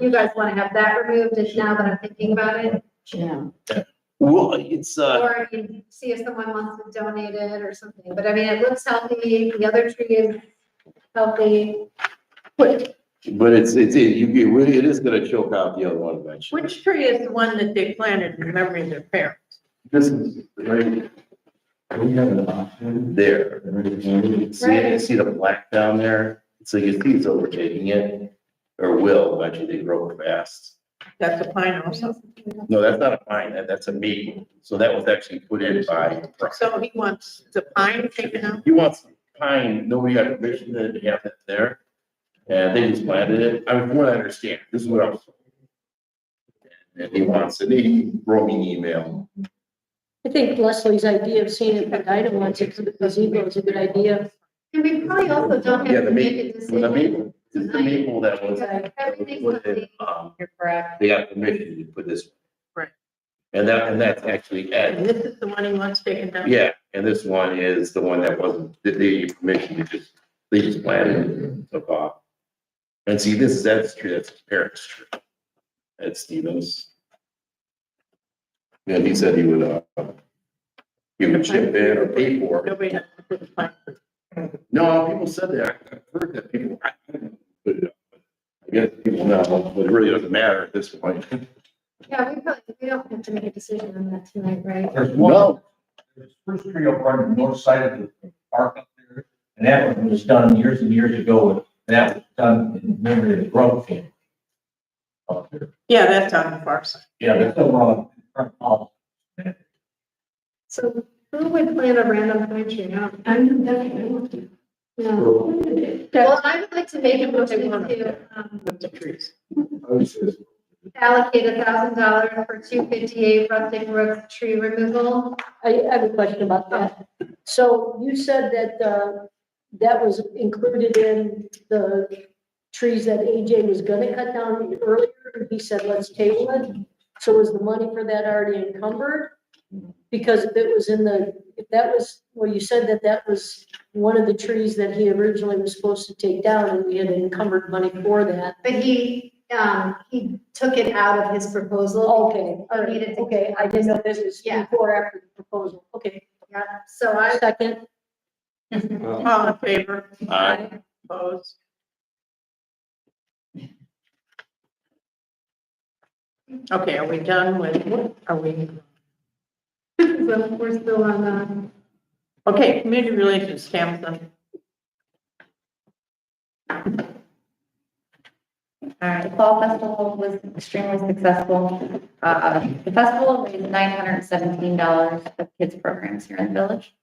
you guys want to have that removed, and now that I'm thinking about it. Yeah. Well, it's, Or I can see if someone wants to donate it or something, but I mean, it looks healthy, the other tree is healthy. Which, But it is gonna choke out the other one eventually. which tree is the one that they planted in memory of their parents? This is right We have an option. there. See the black down there? So you see it's overtaking it, or will eventually, they grow fast. That's a pine also. No, that's not a pine, that's a maple. So that was actually put in by. So he wants the pine taken out? He wants pine, nobody got permission to have it there. And they just planted it. I mean, from what I understand, this is what I was told. And he wants it, he wrote me an email. I think Leslie's idea of seeing if Medina wants it, the gazebo is a good idea. And we probably also don't Yeah, have the to make a maple, decision. the maple, it's the maple that was. Everything's was it, You're correct. They got permission to put this. Right. And that's actually And Ed. this is the one he wants taken down? Yeah, and this one is the one that wasn't, that they gave permission to just, they just planted it and took off. And see, that's true, that's his parents' tree. Ed Stevens. Yeah, he said he would chip in or pay for it. Nobody has to put the pine. No, people said that. I've heard that people, I didn't put it up. I guess people know, but it really doesn't matter at this point. Yeah, we don't have to make a decision on that tonight, right? There's one, No, there's spruce tree over on the north side of the park up there, and that one was done years and years ago, and that was done in memory of the growth camp. Up there. Yeah, that's on the far side. Yeah, that's over on the front hall. So who would plant a random pine tree? I'm definitely. Yeah. Well, I would like to make a motion to, With the trees. allocate $1,000 for 258 Rustic Brook tree removal. I have a question about that. So you said that, that was included in the trees that AJ was gonna cut down earlier, and he said, let's table it. So was the money for that already encumbered? Because if it was if that was, well, you said that that was one of the trees that he originally was supposed to take down, and we had encumbered money for that. But he took it out of his proposal. Okay, all He needed right, to- okay, I didn't know if this was Yeah. before or after the proposal, okay. Yeah, so I, Second, All in favor? Aye. Opposed? Okay, are we done with, are we, so we're still on, okay, community relations, Tamsin. All right, the fall festival was extremely successful. The festival raised $917 for kids programs here in the village.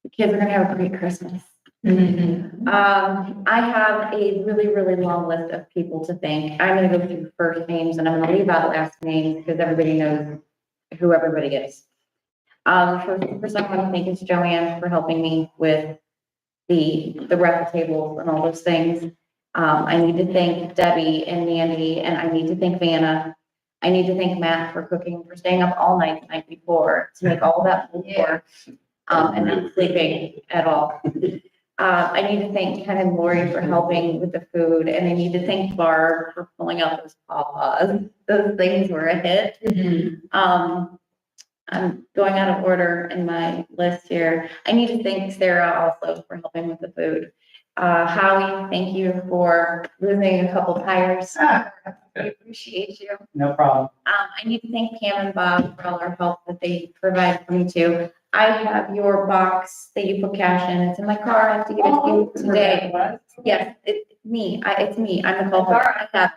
The kids are gonna have a great Christmas. I have a really, really long list of people to thank. I'm gonna go through first names and I'm gonna leave out last names because everybody knows who everybody is. First person I want to thank is Joanne for helping me with the raffle tables and all those things. I need to thank Debbie and Mandy, and I need to thank Vanna. I need to thank Matt for cooking, for staying up all night the night before to make all that food work, and not sleeping at all. I need to thank Ken and Lori for helping with the food, and I need to thank Barb for pulling out those pawpaws. Those things were a hit. I'm going out of order in my list here. I need to thank Sarah also for helping with the food. Howie, thank you for losing a couple tires. I appreciate you. No problem. I need to thank Pam and Bob for all our help that they provide for me too. I have your box that you put cash in. It's in my car. I have to give it to you today. Yes, it's me. It's me. I'm the culprit. I have.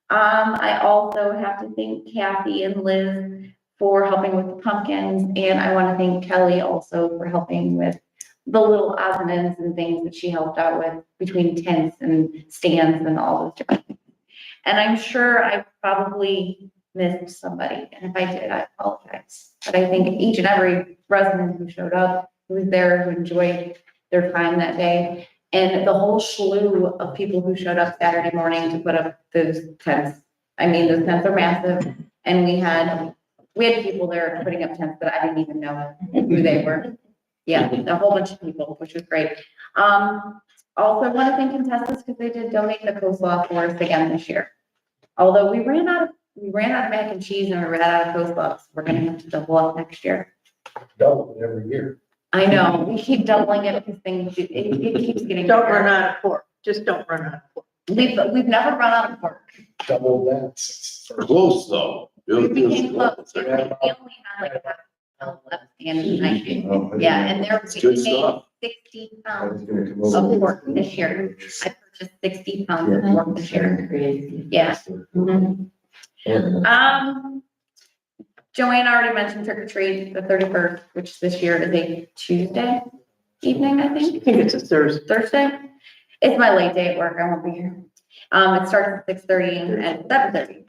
I also have to thank Kathy and Liz for helping with the pumpkins, and I want to thank Kelly also for helping with the little odds and ends and things that she helped out with between tents and stands and all those different things. And I'm sure I probably missed somebody, and if I did, I apologize. But I think each and every resident who showed up, who was there, who enjoyed their time that day, and the whole slew of people who showed up Saturday morning to put up those tents. I mean, those tents are massive, and we had people there putting up tents that I didn't even know who they were. Yeah, a whole bunch of people, which was great. Also, I want to thank Contessa's because they did donate the coleslaw for us again this year. Although we ran out of mac and cheese and we ran out of coleslaw, so we're gonna have to double up next year. Double it every year. I know, we keep doubling it because things, it keeps getting. Don't run bigger. out of pork, just don't run out of pork. We've never run out of pork. Double that. Close though. We became close. We only had like a half left and night. Yeah, and there was, we Good made stuff. 60 I pounds was gonna come of over. pork this year. I purchased 60 pounds of pork this year. Yeah. Joanne already mentioned trick or treat, the 31st, which this year is a Tuesday evening, I I think, think it's a Thursday. Thursday. It's my late day at work, I won't be here. It starts at 6:30 and 7:30.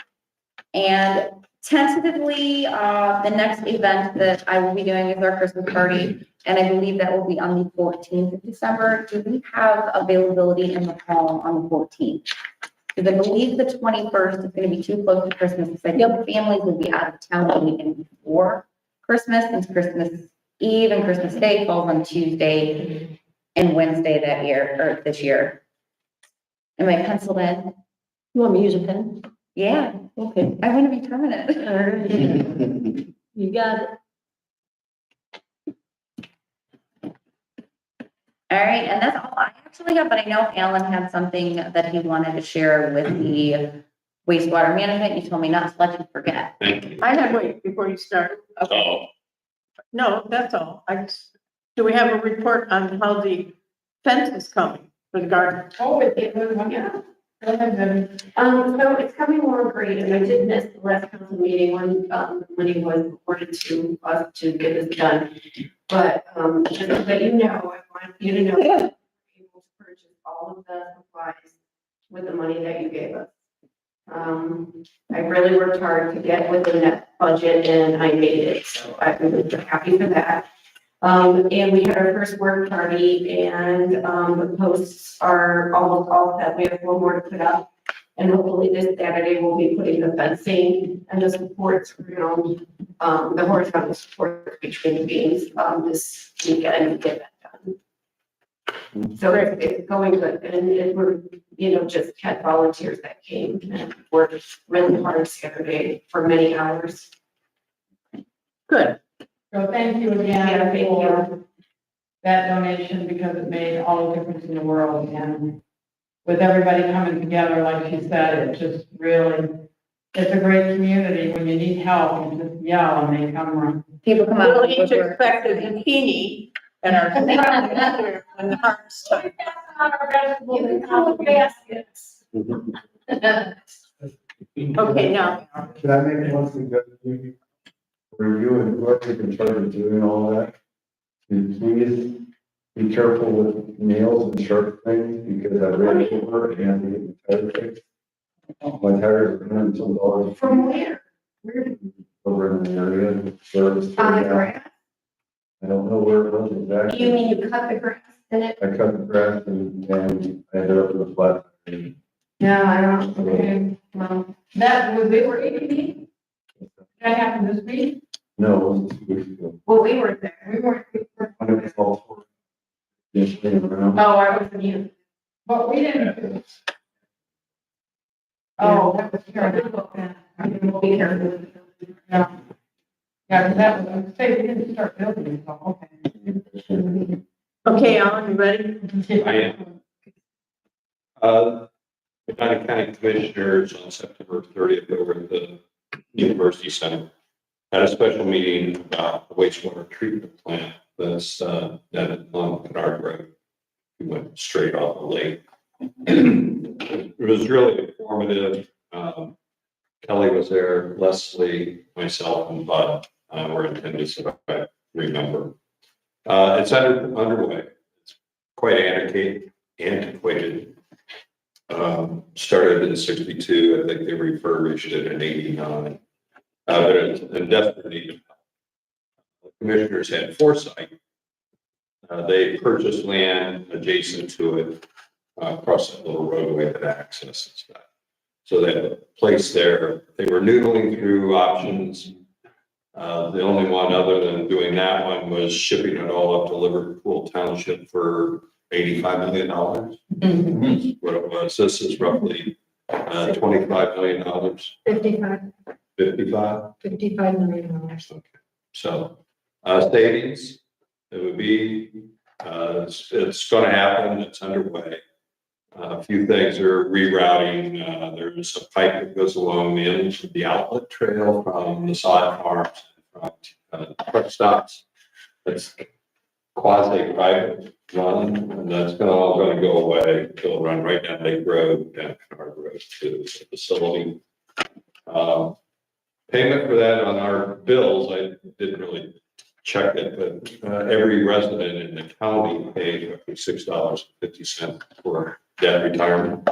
And tentatively, the next event that I will be doing is our Christmas party, and I believe that will be on the 14th of December. Do we have availability in the hall on the 14th? Because I believe the 21st is going to be too close to Christmas, because I think families will be out of town the weekend before Christmas, and Christmas Eve and Christmas Day falls on Tuesday and Wednesday that year, or this year. Am I penciled in? You want me to use a pen? Yeah, Okay. I want to be permanent. All right. You got it. All right, and that's all I actually have, but I know Alan had something that he wanted to share with the wastewater management. You told me not to let you forget. Thank you. I had, wait, before you start. Oh, No, that's all. Do we have a report on how the fence is coming for the garden? Oh, it was, yeah. Go ahead, Debbie. So it's coming along great, and I did miss the last council meeting when, money was reported to us to get this done. But, just so that you know, I want you to know, that we're able to purchase all of the supplies with the money that you gave us. I really worked hard to get within that budget, and I made it, so I'm really happy for that. And we had our first work party, and, the posts are almost all set. We have one more to put up. And hopefully this Saturday we'll be putting the fencing and the supports around, the horizontal support between the beams, this weekend and get that done. So it's going good, and we're, just had volunteers that came and worked really hard Saturday for many hours. Good. So thank you Yeah, again thank for that donation, because it made all the difference in the world. And with everybody coming together, like she said, it just really, it's a great community. When you need help, you just yell and they come run. People come out. We'll each expect a zucchini and our when the harvest time. You can come with baskets. Okay, now, Can I make one suggestion? For you and whoever's in charge of doing all that, please be careful with nails and sharp things, because I ran over and had to get the tire fixed. My tires are $100 From where? Where? over in the area. Where it was On the turned out. grass? I don't know where it was exactly. You mean you cut the grass in it? I cut the grass and I ended up with a flat tire. Yeah, I don't, okay, well, that, we were 18. That happened this week? No, it was 2 weeks ago. Well, we weren't there, we weren't. I never saw it. Just laying around. Oh, I wasn't you. But we didn't. Oh, that was terrible. Yeah, I mean, we'll be careful. Yeah. Yeah, 'cause that was, I was saying, we didn't start building, so, okay. okay, Alan, you ready? I am. The County Commissioners on September 30th over at the University Center had a special meeting about the wastewater treatment plant that's down on Kennard Road. We went straight off the lake. It was really informative. Kelly was there, Leslie, myself, and Bud were in attendance, if I remember. It's underway. It's quite antiquated. Started in 62, I think they refurbished it in 89. But it's in desperate need of help. The commissioners had foresight. They purchased land adjacent to it, across that little roadway that accesses that. So they had a place there. They were noodling through options. The only one other than doing that one was shipping it all up to Liverpool Township for $85 million. That's what it was. This is roughly $25 million. 55, 55. $55 million. Okay. So, savings, It would be, it's gonna happen, it's underway. A few things are rerouting, there's a pipe that goes along the end of the outlet trail from the sod farms, from truck stops. That's quasi private run, and that's all gonna go away. It'll run right down Lake Road, down Canard Road to the facility. Payment for that on our bills, I didn't really check it, but every resident in the county pays roughly $6.50 for debt retirement.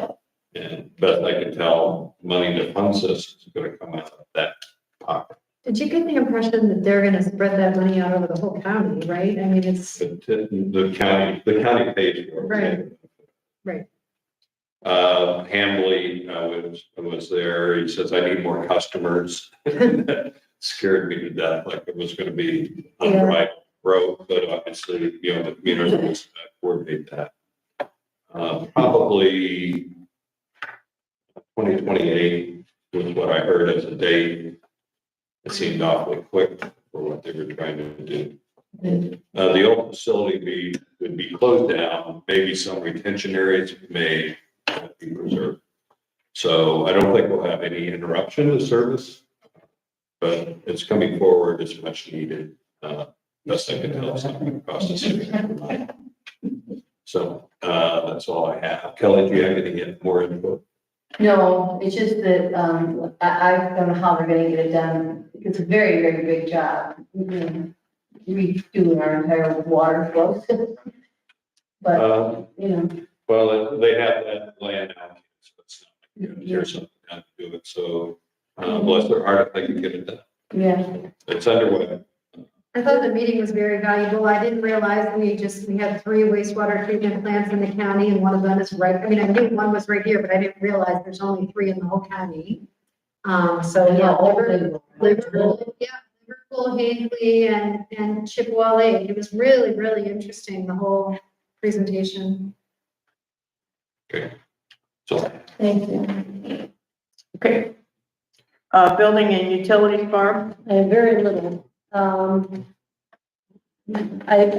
And best I can tell, money that funds this is gonna come out of that pocket. Did you get the impression that they're gonna spread that money out over the whole county, right? I mean, it's, But the county pays for it. Right. Right. Hambley, was there, he says, I need more customers. Scared me to death, like it was gonna be unbridled growth, but obviously, the communities coordinate that. Probably 2028 was what I heard as a date. It seemed awfully quick for what they were trying to do. The old facility would be closed down, maybe some retention areas may be preserved. So I don't think we'll have any interruption to service, but it's coming forward as much needed. Best I can tell, it's not going to cost us anything. So that's all I have. Kelly, do you have any more input? No, it's just that, I don't know how they're gonna get it done. It's a very, very big job. Redoing our entire water flow system. But, Well, they have that land out, so it's not, there's something to do it. So bless their heart if they can get it done. yeah, It's underway. I thought the meeting was very valuable. I didn't realize we had 3 wastewater treatment plants in the county and one of them is right, I mean, I knew one was right here, but I didn't realize there's only 3 in the whole county. So, yeah, Liverpool, Hinckley, and Chippewa Lake. It was really, really interesting, the whole presentation. Okay. So Thank you. Okay. Building and utilities, Barb? I have very little. I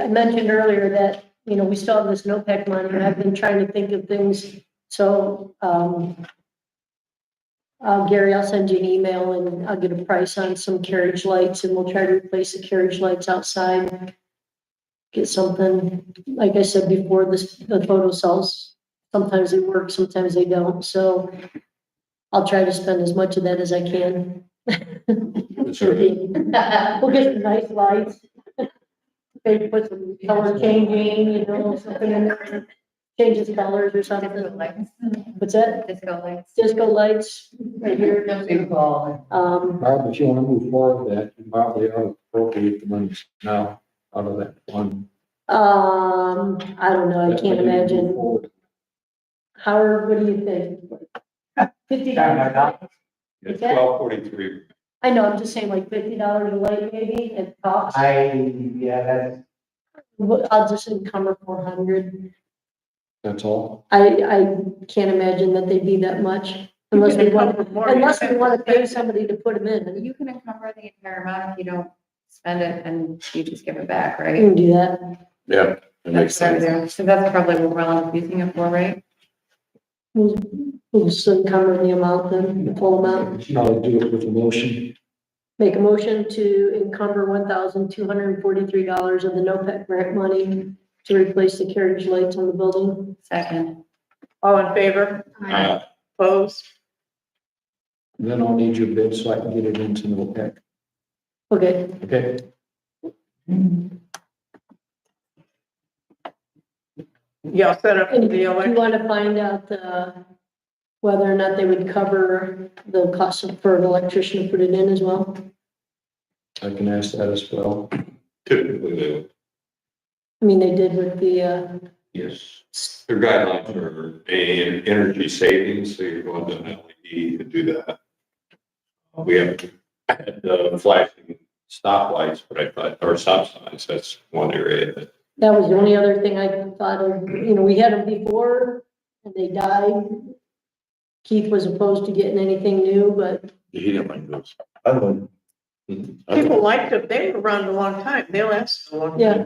mentioned earlier that, we still have this NOPEC money, and I've been trying to think of things. So, Gary, I'll send you an email and I'll get a price on some carriage lights and we'll try to replace the carriage lights outside. Get something, like I said before, the photo cells, sometimes they work, sometimes they don't. So I'll try to spend as much of that as I can. We'll get some nice lights. Maybe put some color changing, something in there, changes colors or something. What's that? Disco lights. Disco lights right here. Barb, if you want to move forward with that, you probably ought to appropriate the money now out of that one. I don't know, I can't imagine. Howard, what do you think? $50? it's 1243. I know, I'm just saying like $50 a light maybe, it costs. I'll just encumber 400. That's all. I can't imagine that they'd be that much unless we want to pay somebody to put them in. You can encumber the entire amount if you don't spend it and you just give it back, You right? can do that. Yeah, it makes That's what I sense. do. So that's probably what we're using it for, right? We'll just encumber the amount then, the full amount. I'll do it with a motion. Make a motion to encumber $1,243 of the NOPEC grant money to replace the carriage lights on the building. Second. All in favor? Opposed? Then I'll need your bid so I can get it into the OPEC. Okay. Okay? Yeah, set up And the do you election. want to find out, whether or not they would cover the cost for an electrician to put it in as well? I can ask that as well. Typically, they would. I mean, they did with the, Yes. Their guidelines are energy savings, so you're going to an LED to do that. We have had flashing stoplights, but I thought, or stop signs, that's one area that. that was the only other thing I thought of, we had them before and they died. Keith was opposed to getting anything new, but He didn't like those. I would. People liked it. They were around a long time. They lasted a long time. yeah,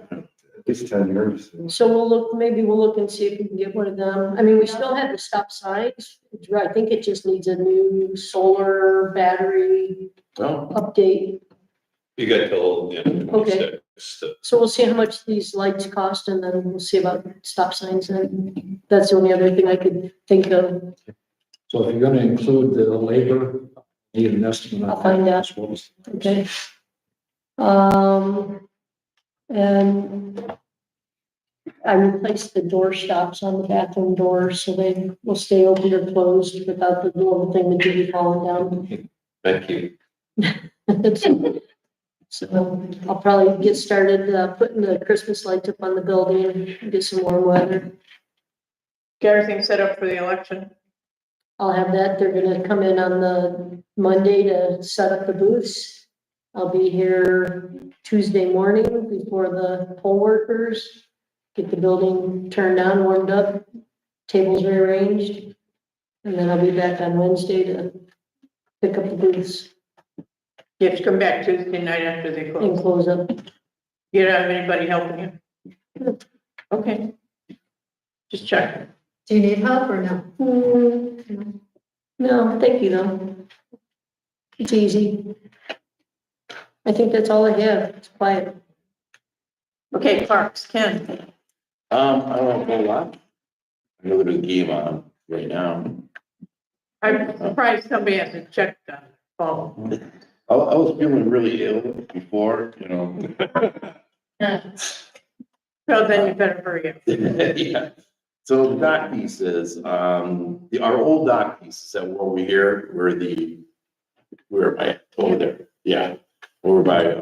least 10 years. So maybe we'll look and see if we can get one of them. I mean, we still have the stop signs. I think it just needs a new solar battery Oh, update. You got till the end of Okay. 26 to So we'll see how much these lights cost and then we'll see about stop signs. And that's the only other thing I could think of. So if you're gonna include the labor, need an estimate. on I'll find out. that. Okay. And I replaced the door stops on the bathroom doors so they will stay open or closed without the little thing that could be falling down. thank you. So I'll probably get started, putting the Christmas lights up on the building and get some warm weather. Get everything set up for the election. I'll have that. They're gonna come in on the Monday to set up the booths. I'll be here Tuesday morning before the poll workers. Get the building turned on, warmed up, tables rearranged. And then I'll be back on Wednesday to pick up the booths You have to come back Tuesday night after they and close. close up. You don't have anybody helping you? Okay. Just check. Do you need help or no? No, thank you though. It's easy. I think that's all I have. It's quiet. Okay, Parks, Ken. I don't know a whole lot. I'm a little game on right now. I'm surprised somebody hasn't checked on the phone. I was feeling really ill before, you know. So then you better hurry up. Yeah. So the dock pieces, our old dock pieces that were over here, where am I? Over there, yeah. Over by the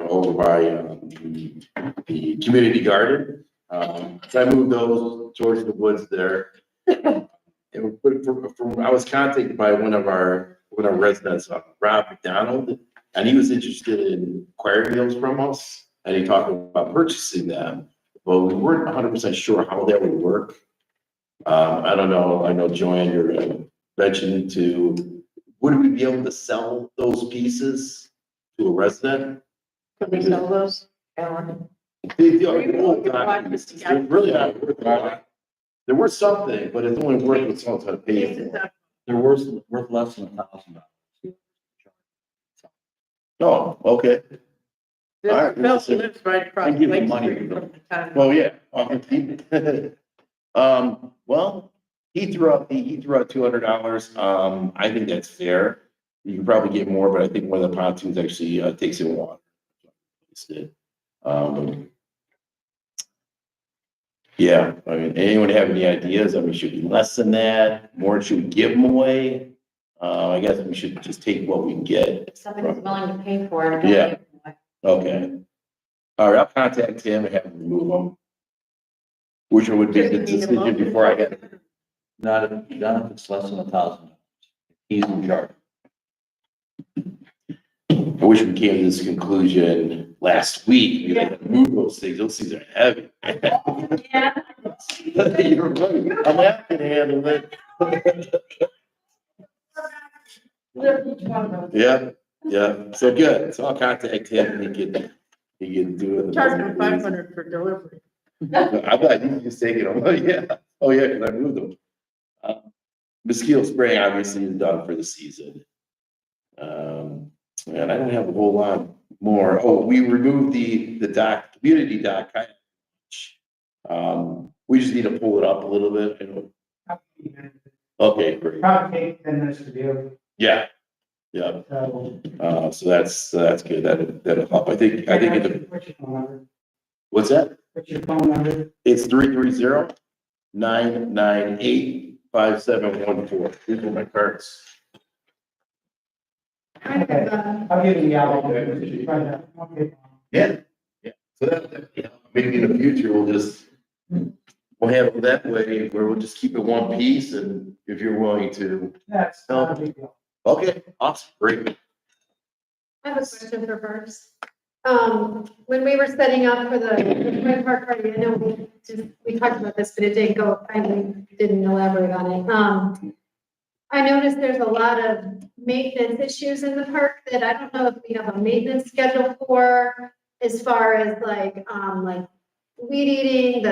community garden. So I moved those towards the woods there. And I was contacted by one of our residents, Rob McDonald, and he was interested in acquiring those from us. And he talked about purchasing them, but we weren't 100% sure how that would work. I don't know. I know Joanne, you're mentioning would we be able to sell those pieces to a resident? Can we sell those? Alan? The old dock pieces, they're really not worth a lot. They're worth something, but it's only worth what someone's gonna pay Pieces for. of- They're worth less than $1,000. Oh, okay. All right, Bill well, lives right across. I give you Lake money Street to from the town. Well, yeah. Well, he threw out $200. I think that's fair. You can probably get more, but I think one of the pontoons actually takes in water. Yeah, I mean, anyone have any ideas? I mean, should it be less than that? More, should we give them away? I guess we should just take what we can get. If somebody's willing to pay for it. Yeah. Okay. All right, I'll contact him and have him remove them. Which one would be the decision before I get? Not if it's less than $1,000. He's in charge. I wish we came to this conclusion last week. We had to move those things. Those things are heavy. You're right. I'm happy to handle it. Yeah, yeah. So good. So I'll contact him and he can do it. Charge them 500 for delivery. I thought you just taking them. Oh, yeah. Oh, yeah, because I moved them. Mosquito spray obviously is done for the season. And I don't have a whole lot more. Oh, we removed the dock, community dock. We just need to pull it up a little bit. Okay, great. Probably take 10 minutes to do. Yeah. Yeah. So that's good. That'll help. I think What's your phone number? what's that? What's your phone number? It's 330-998-5714. These are my cards. Okay. I'll give you the album. Okay. Yeah. Yeah. So that, maybe in the future, we'll have it that way where we'll just keep it one piece and if you're willing to. That's not a big deal. Okay, awesome, great. I have a question for Parks. When we were setting up for the Spring Park party, I know we talked about this, but it didn't go, I didn't elaborate on it. I noticed there's a lot of maintenance issues in the park that I don't know if we have a maintenance schedule for, as far as like weed eating,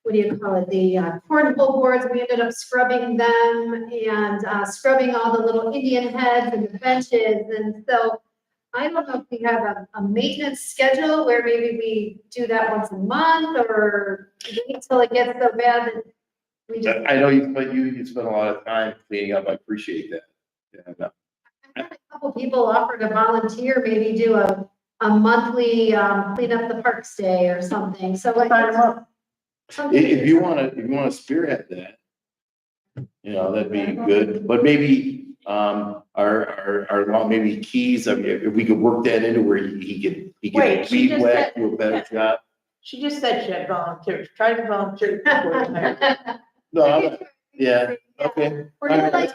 what do you call it, the cornhole boards, we ended up scrubbing them and scrubbing all the little Indian heads and the benches, and so I don't know if we have a maintenance schedule where maybe we do that once a month, or wait till it gets so bad that we just. I know you spent a lot of time cleaning up. I appreciate that. Yeah, no. I had a couple people offer to volunteer, maybe do a monthly clean up the parks day or something, so like. If you wanna spearhead that, you know, that'd be good, but maybe, maybe Keys, I mean, if we could work that into where he Wait, could she weed just whack, said- do a better job. She just said she had volunteers. Try to volunteer. before you hire. No, yeah, okay. Or even like,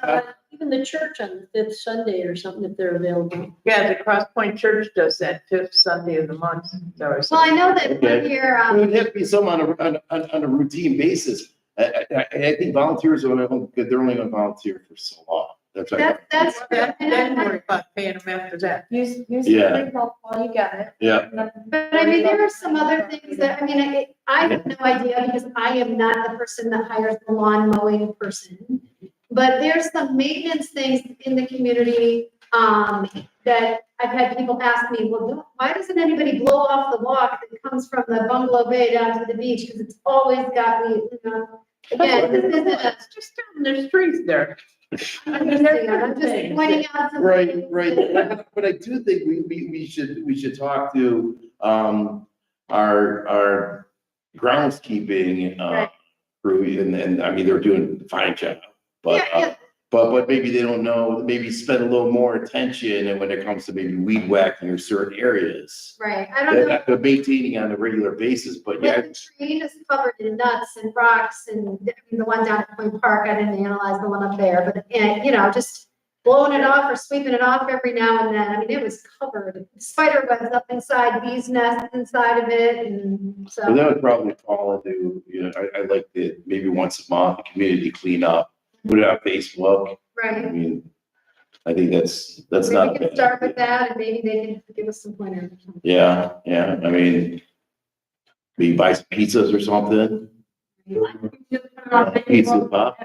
even the church on fifth Sunday or something, if they're available. Yeah, the Cross Point Church does that fifth Sunday of the month. Well, I know that Okay. one year, It would have to be some on a routine basis. I think volunteers are only, they're only gonna volunteer for so long. That's right. that's. Then worry about paying them after that. Use Yeah. the call while you got it. Yeah. But I mean, there are some other things that, I mean, I have no idea because I am not the person that hires the lawn mowing person. But there's some maintenance things in the community, that I've had people ask me, well, why doesn't anybody blow off the walk that comes from the bungalow bay down to the beach? Because it's always got me, you know, again, this isn't a. It's just, there's trees there. I'm just pointing out. some Right, things right. that- But I do think we should talk to, our groundskeeping, Right. crew, and I mean, they're doing a fine job. But, Yeah, yeah. but maybe they don't know, maybe spend a little more attention and when it comes to maybe weed whacking or certain areas. Right, I don't know. That they're maintaining on a regular basis, but yeah, When the train is covered in nuts and rocks and I mean, the one down at Point Park, I didn't analyze the one up there, but, and, you know, just blowing it off or sweeping it off every now and then. I mean, it was covered, spider webs up inside, bees nests inside of it, and so so. that would probably fall into, you know, I like the, maybe once a month, community cleanup, put it on Facebook. I Right, mean, I think that's maybe not. we can start with that and maybe they can give us some pointers or something. Yeah, I mean, we buy some pizzas or something, pizza pop.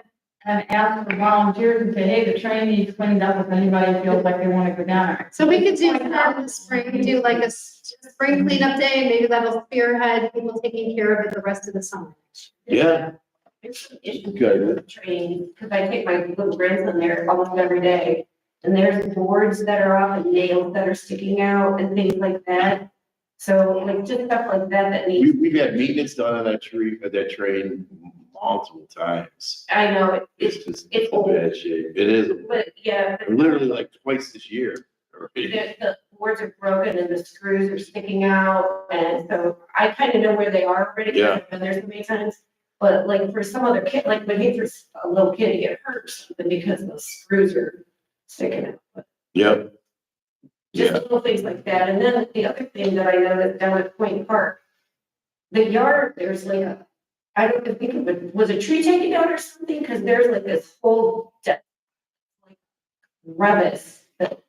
And ask for volunteers and say, hey, the train needs cleaned up if anybody feels like they want to go down there. So we could do that in the spring, do like a spring cleanup day, and maybe that'll spearhead people taking care of it the rest of the summer. Yeah, There's some issues good. with trains, because I take my little grandson there almost every day. And there's boards that are off and nails that are sticking out and things like that. So like just stuff like that that needs, We've had maintenance done on that train multiple times. I know, It's just, it's it's in old. bad shape. It is, but yeah. but- literally like twice this year. The boards are broken and the screws are sticking out, and so I kind of know where they are already. 'cause Yeah. I've been there so many times. But like for some other kid, like when he was a little kid to get hurt or something because the screws are sticking out. But Yep. just Yeah, little things like that. And then the other thing that I noticed down at Point Park, the yard, there's like a, I don't think it was a tree taken down or something, because there's like this whole like crevice that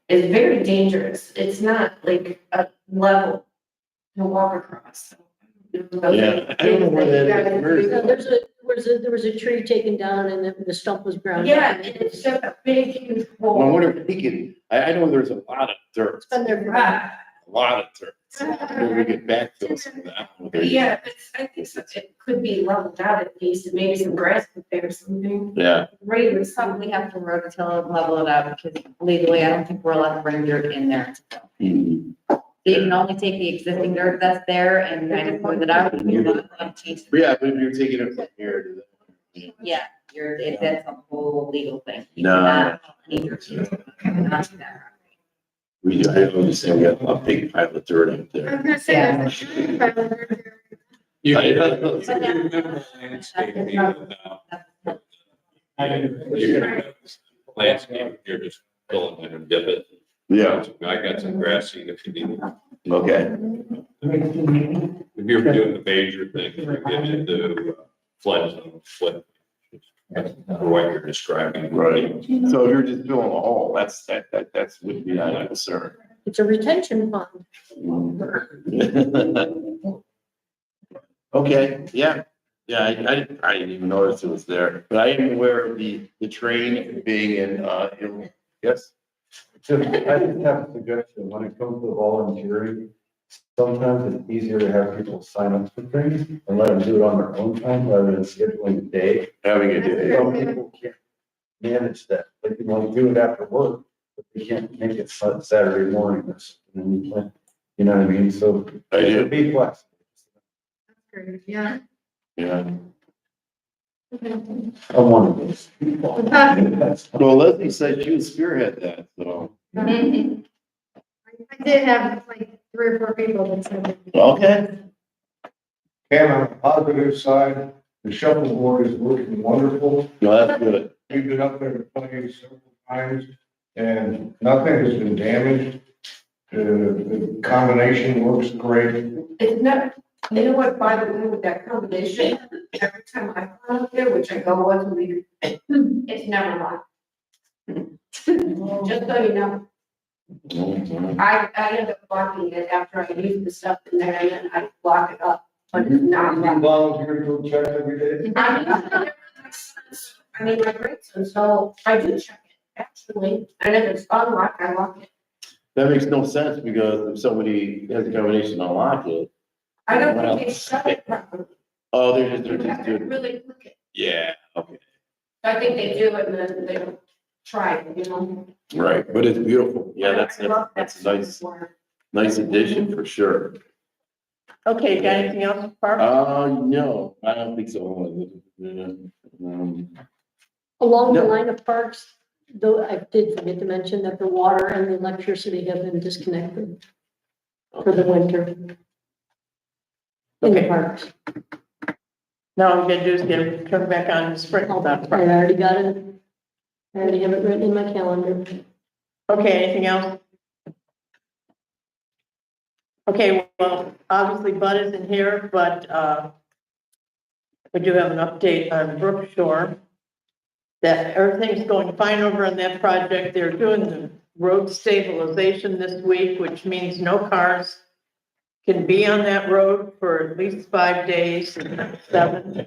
is very dangerous. It's not like a level to walk across. yeah. I don't know where that is. Where is So it? there was a tree taken down and the stump was ground. up. Yeah, and it's just a big, huge Well, I hole. wonder if we can, I know there's a lot of dirt, It's been there for. Ah, a lot of dirt. Maybe we could backfill some of that. with our- yeah, I think so. It could be leveled out at least, and maybe some grass put there or something. Yeah, Right, we probably have to rototill and level it out because legally, I don't think we're allowed to bring dirt in there. Mhm. So you can only take the existing dirt that's there and kind of smooth it out. You're not allowed to change it. Yeah, but if you're taking it from here to there. Yeah, that's a whole legal thing. You No. cannot need your keys. You cannot do that. We do, I understand, we have a big pile of dirt up I there. was gonna say, there's a tree by the river. You I know. remember landscaping now. Landscape, you're just filling in and dip it. Yeah, I got some grass seed if you need it. okay. If you're doing the major thing, you get into flood zone, flood. What you're describing. Right. So if you're just filling a hole, that's, wouldn't be that concern. It's a retention fund. Okay, yeah, I didn't even notice it was there, but I am aware of the train being in, yes? I just have a suggestion, when it comes to volunteering, sometimes it's easier to have people sign up for things and let them do it on their own time rather than scheduling a day. Having a day. Some people can't manage that, they can only do it after work, but they can't make it Saturday morning or something, you know what I mean, so. I do. Be flexible. Yeah. Yeah. I'm one of those people. Well, Leslie said she would spearhead that, so. I did have like 3 or 4 people that said. Okay. And on the positive side, the shuffleboard is working wonderful. No, that's good. We've been up there playing several times and nothing has been damaged. The combination works great. It's never, you know what, by the way, with that combination, every time I go up there, which I go once a week, it's never locked. Just so you know, I end up locking it after I leave the stuff in there and then I lock it up, but it's not You locked. volunteer to go check every day? I mean, my grandson, so I do check it, actually, and if it's unlocked, I lock it. That makes no sense because if somebody has a combination to unlock it. I don't think they shut it properly. Oh, they're You have just to doing, really click it. yeah, okay, I think they do it and then they don't try it, you know? right, but it's beautiful. Yeah, I love that that's a nice, software. nice addition for sure. Okay, got anything else, Barb? No, I don't think so. Along the No. line of parks, though, I did forget to mention that the water and the electricity have been disconnected for the winter in the Okay. parks. Now all we gotta do is get it turned back on in the spring. I already got it. I already have it written in my calendar. Okay, anything else? Okay, well, obviously Bud isn't here, but, we do have an update on Brook Shore. That everything's going fine over on that project. They're doing the road stabilization this week, which means no cars can be on that road for at least 5 days, 7.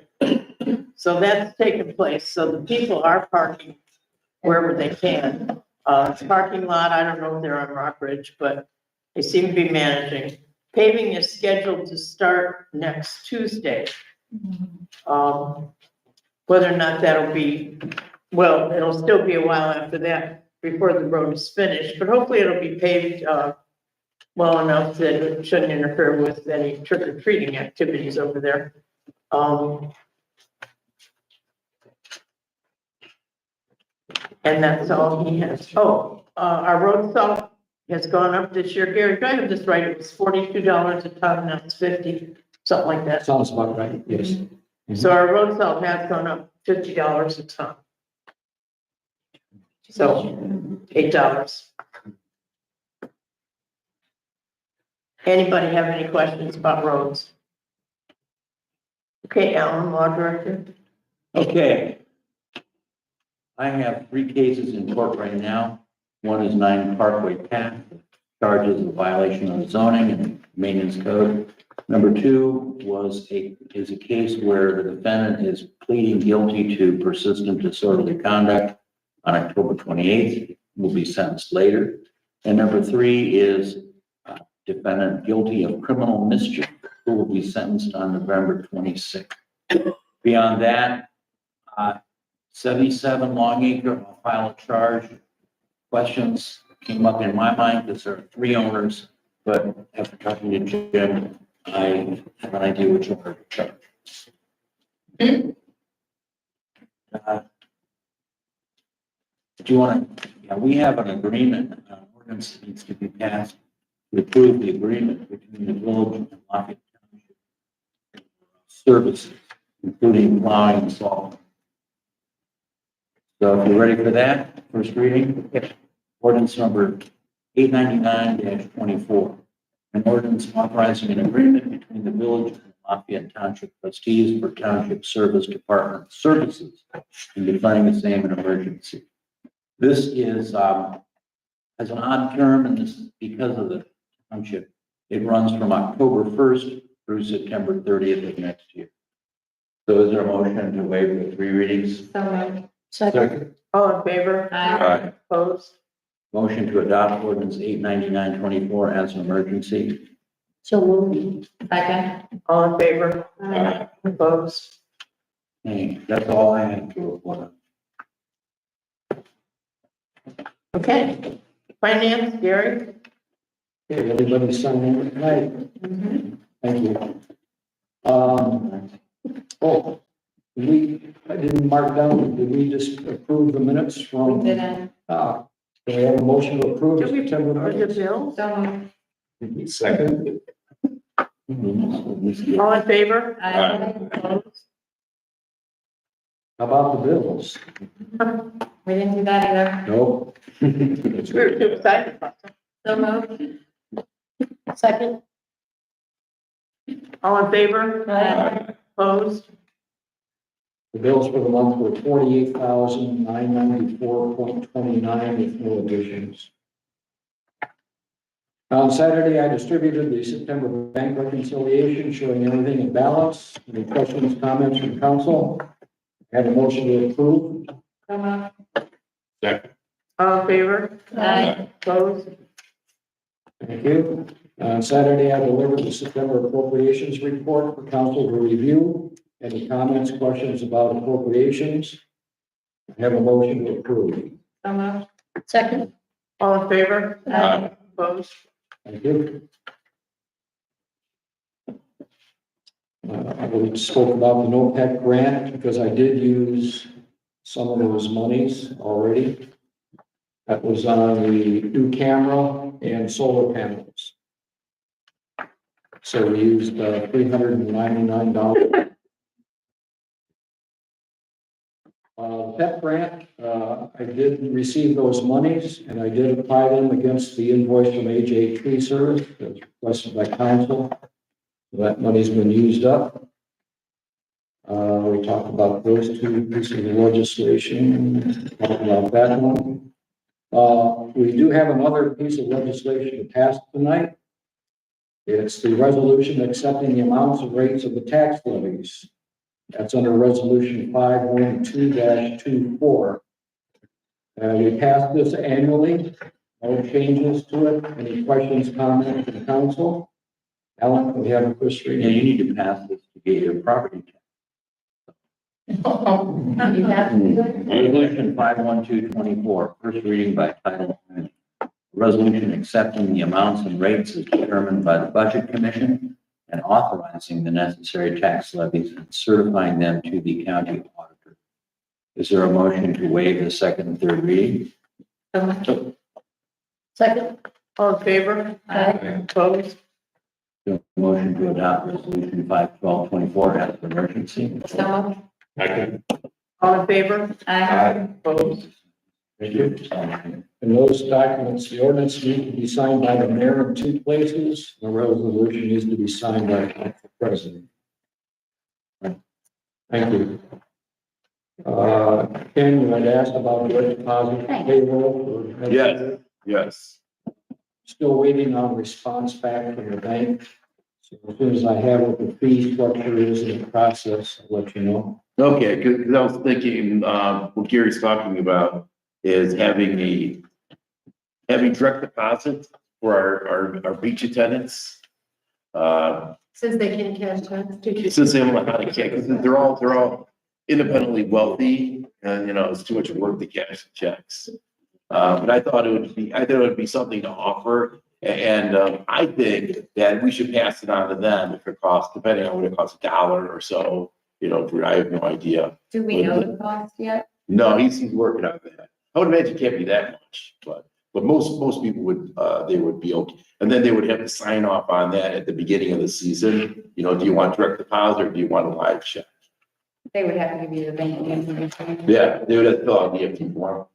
So that's taken place. So the people are parking wherever they can. It's a parking lot. I don't know if they're on Rock Ridge, but they seem to be managing. Paving is scheduled to start next Tuesday. Whether or not that'll be, well, it'll still be a while after that before the road is finished, but hopefully it'll be paved, well enough that it shouldn't interfere with any trick or treating activities over there. And that's all he has. Oh, our road salt has gone up this year. Gary, do I have this right? It was $42 a ton, now it's 50, something like that. Sounds about right, yes. So our road salt has gone up $50 a ton. So $8. Anybody have any questions about roads? Okay, Alan, law director. Okay. I have 3 cases in court right now. One is 9 Parkway Path, charges of violation of zoning and maintenance code. Number 2 is a case where the defendant is pleading guilty to persistent disorderly conduct on October 28th, will be sentenced later. And number 3 is defendant guilty of criminal mischief, who will be sentenced on November 26th. Beyond that, 77 Longacre, I'll file a charge. Questions came up in my mind because there are 3 owners, but after talking to Jim, I have an idea which owner to charge. Do you want to, yeah, we have an agreement, ordinance that needs to be passed to approve the agreement between the village and Lafayette Township services, including plowing and salt. So if you're ready for that, first reading, ordinance number 899-24. An ordinance authorizing an agreement between the village and Lafayette Township trustees for Township Service Department services and declaring the same an emergency. This is has an odd term, and this is because of the township. It runs from October 1st through September 30th of next year. So is there a motion to waive the 3 readings? So moved. Second, All in favor? Aye. Opposed? Motion to adopt ordinance 899-24 as an emergency. so moved. Second. All in favor? Aye. Opposed? Okay, that's all I have to report. Okay. Finance, Gary? Okay, everybody sign in tonight. Thank you. Oh, I didn't mark down, did we just approve the minutes from? We didn't. Do we have a motion to approve the Did we September or the minutes? bills? So moved. Second. All in favor? Aye. Opposed? How about the bills? We didn't do that either. Nope. We were too excited about that. So moved. Second, All in favor? Aye. Opposed? The bills for the month were $48,994.29 with no additions. On Saturday, I distributed the September bank reconciliation showing everything in balance. Any questions, comments from council? Have a motion to approve. So moved. Second. All in favor? Aye. Opposed? Thank you. On Saturday, I delivered the September appropriations report for council to review. Any comments, questions about appropriations? Have a motion to approve. So moved. second, All in favor? Aye. Opposed? Thank you. We spoke about the NOPEC grant because I did use some of those monies already. That was on the new camera and solar panels. So we used $399. PEP grant, I did receive those monies and I did apply them against the invoice from AJ Tree Service that's requested by council. That money's been used up. We talked about those 2 pieces of legislation, talked about that one. We do have another piece of legislation to pass tonight. It's the resolution accepting the amounts and rates of the tax levies. That's under resolution 512-24. We pass this annually. No changes to it. Any questions, comments from council? Alan, we have a first Yeah, reading. you need to pass this to get your property tax. Resolution 512-24, first reading by title only. Resolution accepting the amounts and rates as determined by the Budget Commission and authorizing the necessary tax levies and certifying them to the county auditor. Is there a motion to waive the second and third reading? second, All in favor? Aye. Opposed? Motion to adopt resolution 512-24 as an emergency. So moved. Second. All in favor? Aye. Opposed? Thank you. And those documents, the ordinance need to be signed by the mayor in 2 places. The resolution needs to be signed by the president. Thank you. Ken, you had asked about direct deposit payroll. for- Yes. Yes. Still waiting on response back from the bank. So as soon as I have what the fee structure is in the process, I'll let you know. Okay, because I was thinking, what Gary's talking about is having direct deposit for our beach attendants. Since they can't cash checks. Since they don't know how to cash, because they're all independently wealthy, and it's too much work to cash checks. But I thought it would be something to offer, and I think that we should pass it on to them if it costs, depending on what it costs, $1 or so. I have no idea. Do we know the cost yet? No, he's working on that. I would imagine it can't be that much, but most people would, they would be okay. And then they would have to sign off on that at the beginning of the season. Do you want direct deposit or do you want a live check? They would have to give you the banking information. Yeah, they would have to fill out the EFT form.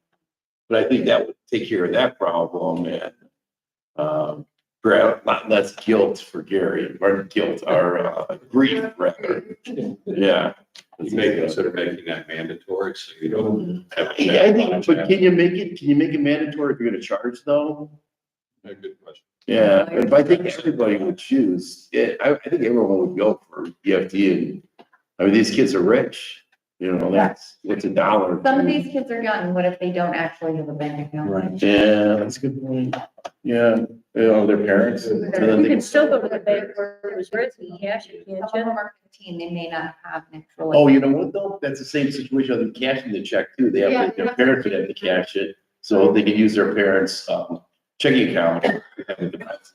But I think that would take care of that problem and, Not less guilt for Gary, or guilt, or grief rather. Yeah. You may consider making that mandatory, so you don't have. to- I think, but can you make it mandatory if you're gonna charge though? A good question. Yeah, if I think everybody would choose, I think everyone would go for EFT and, I mean, these kids are rich, you know, that's, what's a dollar? Some of these kids are young, what if they don't actually have a bank account? Right. Yeah, that's a good point. Yeah, you know, their parents. so then You they can still go to the bank where it was written, cash, you Some can't of them you? are 15, they may not have an actual. Oh, you know what though? That's the same situation with cashing the check too. They have, their parents would have to cash it. So they can use their parents' checking account.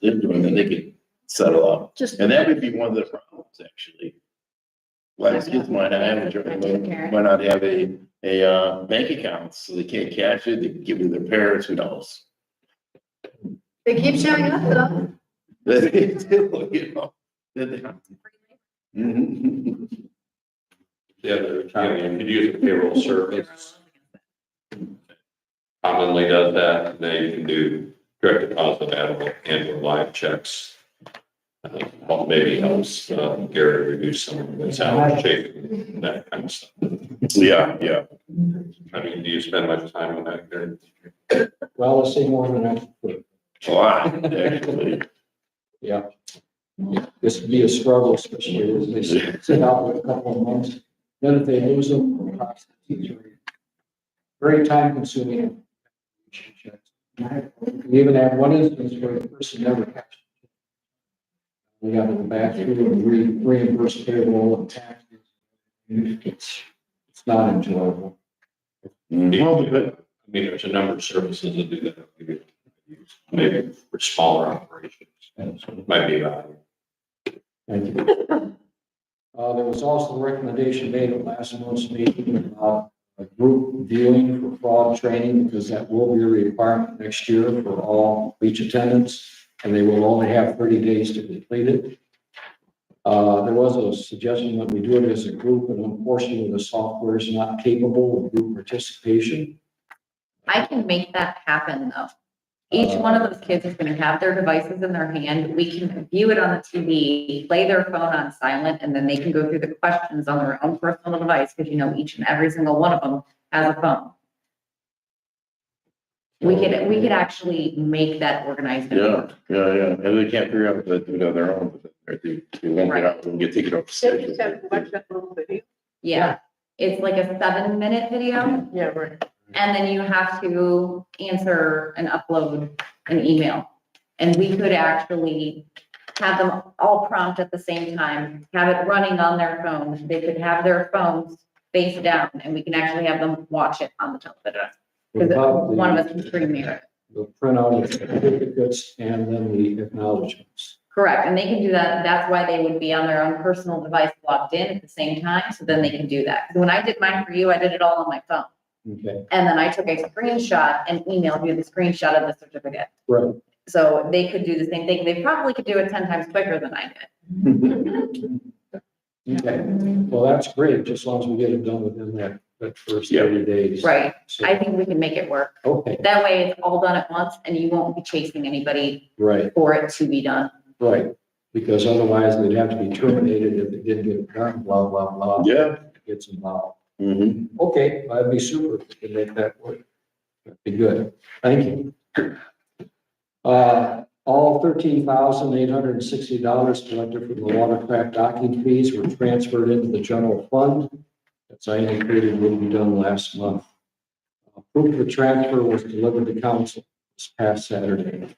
And then they can settle up. Just, And that would be one of the problems, actually. Why these kids might not have a bank account, so they can't cash it, they can give it to their parents, who knows? They keep showing up though. They do, you know. Mhm. You could use a payroll service. Commonly does that, they can do direct deposit and or live checks. Well, maybe helps Gary reduce some of his hours chasing that kind of stuff. Yeah, yeah. I mean, do you spend much time on that, Gary? well, let's say more than I could. A lot, actually. Yeah. This would be a struggle, especially as they sit out for a couple of months. Then if they lose them, approximately very time consuming. We even had one instance where the person never catch. We got to go back through and reimburse payroll and taxes. It's not enjoyable. Well, but I mean, there's a number of services that do that. Maybe for smaller operations, and so it might be valuable. Thank you. There was also a recommendation made at last month's meeting about a group viewing for fraud training, because that will be a requirement next year for all beach attendants, and they will only have 30 days to complete it. There was a suggestion that we do it as a group, and unfortunately the software is not capable of group participation. I can make that happen though. Each one of those kids is gonna have their devices in their hand. We can view it on the TV, play their phone on silent, and then they can go through the questions on their own personal device, because you know, each and every single one of them has a phone. We could actually make that organized. yeah, and they can't figure out what to do on their own. They won't get out and get taken off. They just have to watch that little video. Yeah, it's like a 7-minute video. Yeah, right. And then you have to answer and upload an email. And we could actually have them all prompt at the same time, have it running on their phones. They could have their phones face down, and we can actually have them watch it on the television. Because one of us can premiere it. The printout of certificates and then the acknowledgements. Correct, and they can do that. That's why they would be on their own personal device logged in at the same time, so then they can do that. 'Cause when I did mine for you, I did it all on my phone. Okay, And then I took a screenshot and emailed you the screenshot of the certificate. right. So they could do the same thing. They probably could do it 10 times quicker than I did. Okay, well, that's great, just as long as we get it done within that first 30 days. Right. So, I think we can make it work. okay, That way it's all done at once and you won't be chasing anybody right, for it to be done. right, because otherwise they'd have to be terminated if they didn't get it done, blah, blah, blah. Yeah. Gets involved. Mm-hmm. Okay, that'd be super if we could make that work. That'd be good, thank you. All $13,860 collected from the watercraft docking fees were transferred into the general fund. As I indicated, will be done last month. Proof of the transfer was delivered to council this past Saturday.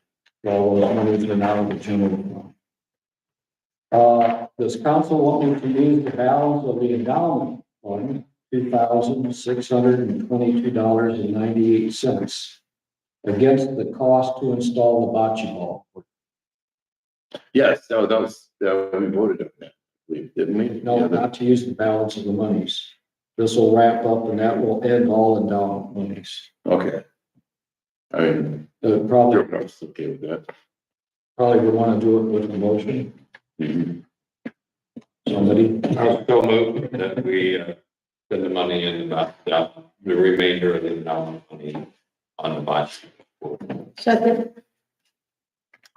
All those monies are now in the general fund. Does council want me to use the balance of the endowment fund, $2,622.98, against the cost to install the bocce ball? Yes, that was, we voted on that, didn't we? No, not to use the balance of the monies. This will wrap up and that will end all endowment monies. Okay. I mean, Probably I was okay with that. would want to do it with a motion. Mhm. Somebody, I'll still move that we spend the money in the remainder of the endowment money on the bus. Second,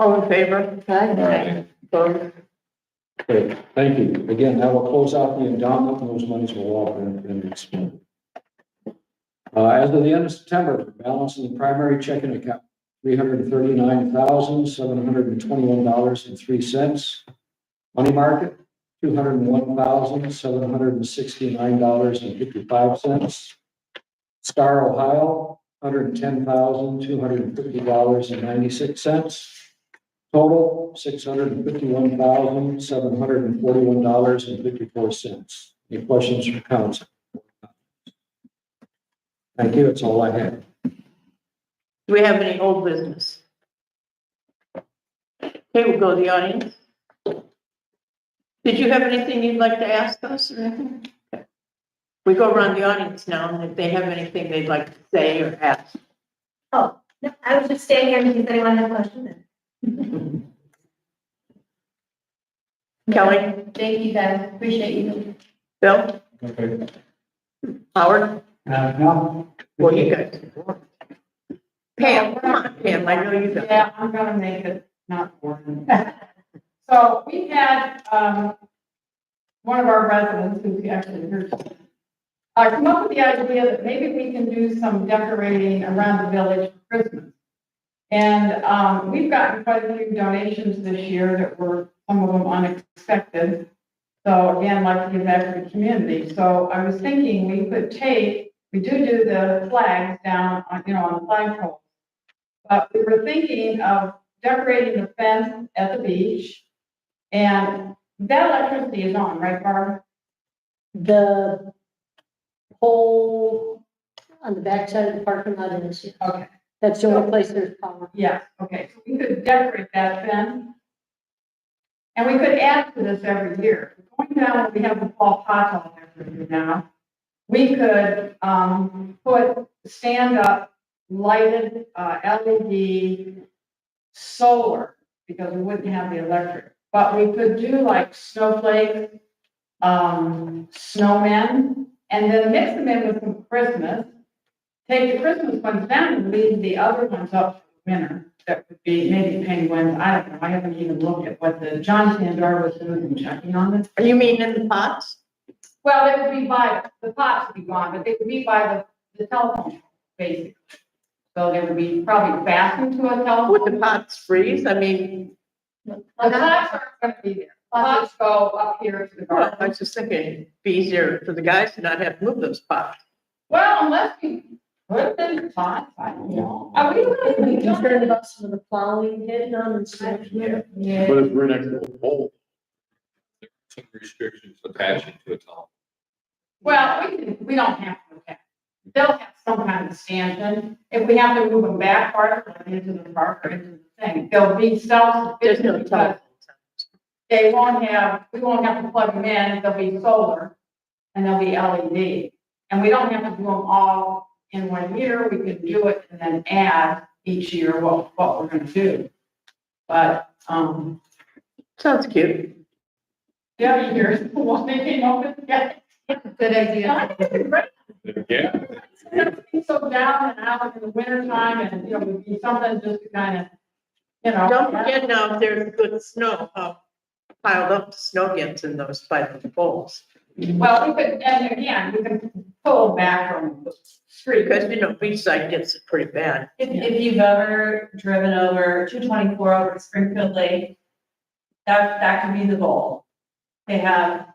All in favor? Aye. Opposed? Okay, thank you. Again, that will close out the endowment, and those monies will all been expended. As of the end of September, the balance in the primary checking account, $339,721.03. Money market, $201,769.55. Star Ohio, $110,250.96. Total, $651,741.54. Any questions from council? Thank you, that's all I have. Do we have any old business? Okay, we'll go to the audience. Did you have anything you'd like to ask us or anything? Okay. We go around the audience now, and if they have anything they'd like to say or ask. Oh, no, I was just staying here in case anyone had questions. Kelly? Thank you guys, appreciate you. Bill? Okay. Howard? No. What do you guys? Pam, come on, Pam, I know you got. Yeah, I'm gonna make it not boring. So we had, one of our residents who's actually here, come up with the idea that maybe we can do some decorating around the village for Christmas. And, we've gotten quite a few donations this year that were, some of them unexpected. So again, like to give back to the community. So I was thinking we could take, we do the flags down on, on the flagpole. But we were thinking of decorating the fence at the beach. And that electricity is on, right, Barb? The pole on the backside of the parking lot is, yeah. Okay. That's the only place there's power. Yes, okay, so we could decorate that fence. And we could add to this every year. Going down, we have the fall pot every year now. We could, put stand-up lighted, LED solar, because we wouldn't have the electric. But we could do like snowflakes, snowmen, and then mix them in with some Christmas. Take the Christmas ones down and leave the other ones up for the winter. That would be maybe penguins, I don't know, I haven't even looked at what the John Sandar was doing and checking on this. Are you mean in the pots? Well, they would be by, the pots would be gone, but they would be by the telephone, basically. So they would be probably fastened to a telephone. Would the pots freeze? I mean. The pots aren't gonna be there. Pots go up here to the Well, I garden. was just thinking it'd be easier for the guys to not have to move those pots. Well, unless we put them in pots, I don't know. Are we Are you really concerned about some of the plowing hitting on and stuff? Yeah. But if we're next to the pole. Some restrictions attaching to a telephone. Well, we don't have to have. They'll have some kind of stanchion. If we have to move them back farther like into the park or into the thing, they'll be There's self-sufficient no because telephone. we won't have to plug them in. They'll be solar and they'll be LED. And we don't have to do them all in 1 year. We could do it and then add each year what we're gonna do. But, Sounds cute. yeah, here's the one they came up with. Yeah. Good idea. Yeah. It's be so down and out in the winter time and, would be something just to kind of, Don't forget now, if there's good snow, how piled up the snow gets in those by the poles. Well, we could, and again, we can pull back from the street. Because, Beachside gets it pretty bad. If you've ever driven over 224 over to Springfield Lake, that could be the goal. They have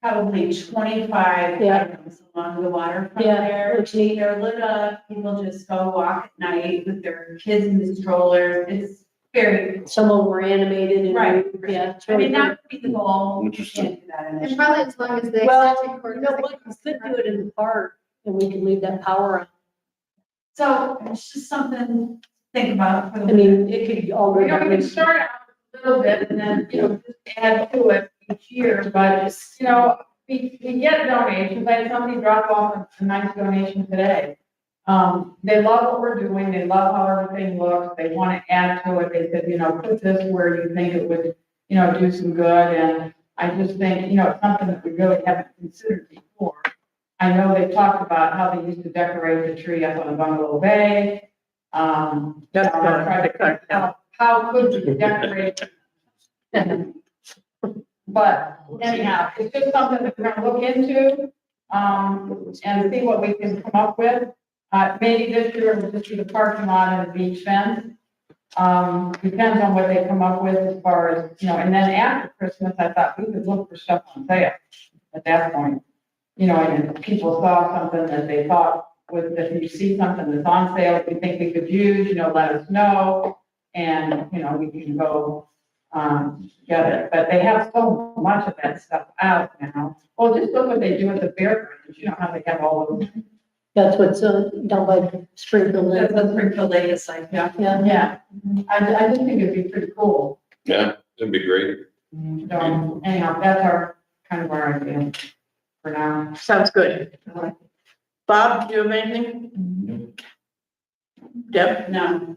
probably 25 Yeah. items along the waterfront Yeah, there. looks neat. They're lit up, people just go walk at night with their kids in the strollers. It's very, Some of them were animated and. Right. Yeah. it's I mean, really that would be the goal. Interesting. Can't do that And initially. probably as long as the Well, extension cord. You know what, you could do it in the park and we could leave that power on. So it's just something to think about for the. I mean, it could all go We down. can start out a little bit and then, just add to it each year, but it's, we get donations. I had somebody drop off a nice donation today. They love what we're doing. They love how everything looks. They want to add to it. They said, put this where you think it would, do some good. And I just think, it's something that we really haven't considered before. I know they talked about how they used to decorate the tree up on Bungalow Bay. That's gone. They cut it down. how could we decorate? But anyhow, it's just something that we're gonna look into, and see what we can come up with. Maybe this year we'll just do the parking lot and the beach fence. Depends on what they come up with as far as, and then after Christmas, I thought we could look for stuff on sale at that point. And if people saw something that they thought was, if you see something that's on sale, if you think we could use, let us know. And, we can go, get it. But they have so much of that stuff out now. Well, just look what they do at the fairgrounds, how they have all of them. That's what's down by Springfield. That's what Springfield Lake is like, yeah. Yeah. I just think it'd be pretty cool. Yeah, it'd be great. So anyhow, that's our idea for now. Sounds good. Bob, do you have anything? Deb? No,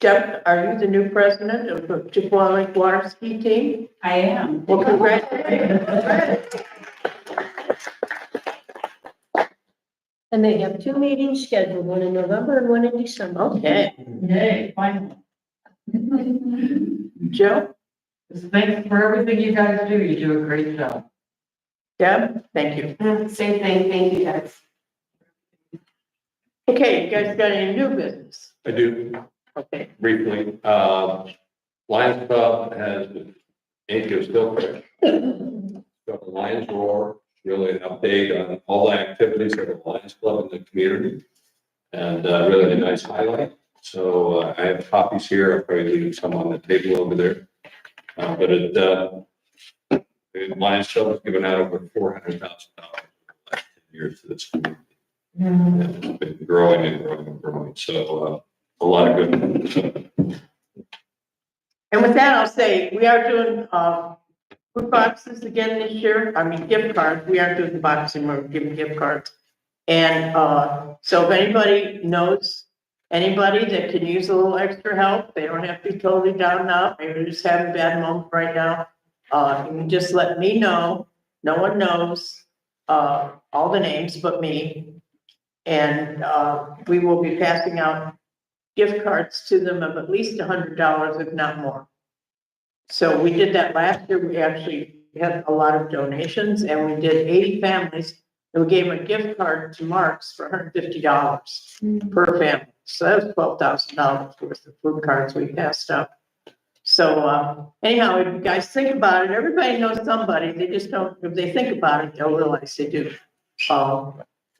Deb, are you the new president of the Chippewa Lake Water Ski Team? I am. Well, congratulations. And they have 2 meetings scheduled, one in November and one in December. Okay. Yay, finally. Joe? Thanks for everything you guys do. You do a great job. Deb? Thank you. Same thing, thank you guys. Okay, you guys got any new business? I do. Okay. Briefly, Lions Club has, ink is still fresh. Got the Lions Roar, really an update on all the activities of the Lions Club in the community. And really a nice highlight. So I have copies here. I'll probably leave some on the table over there. But the Lions Club has given out over $400,000 last 10 years to this community. And it's been growing and growing and growing. So a lot of good. And with that, I'll say, we are doing, food boxes again this year. I mean, gift cards. We aren't doing the boxing, we're giving gift cards. And, so if anybody knows anybody that can use a little extra help, they don't have to be totally down and out. Maybe they're just having a bad moment right now. You can just let me know. No one knows, all the names but me. And, we will be passing out gift cards to them of at least $100, if not more. So we did that last year. We actually had a lot of donations and we did 80 families. And we gave them a gift card to Mark's for $150 per family. So that was $12,000 worth of food cards we passed out. So anyhow, if you guys think about it, everybody knows somebody. They just don't, if they think about it, they'll realize they do.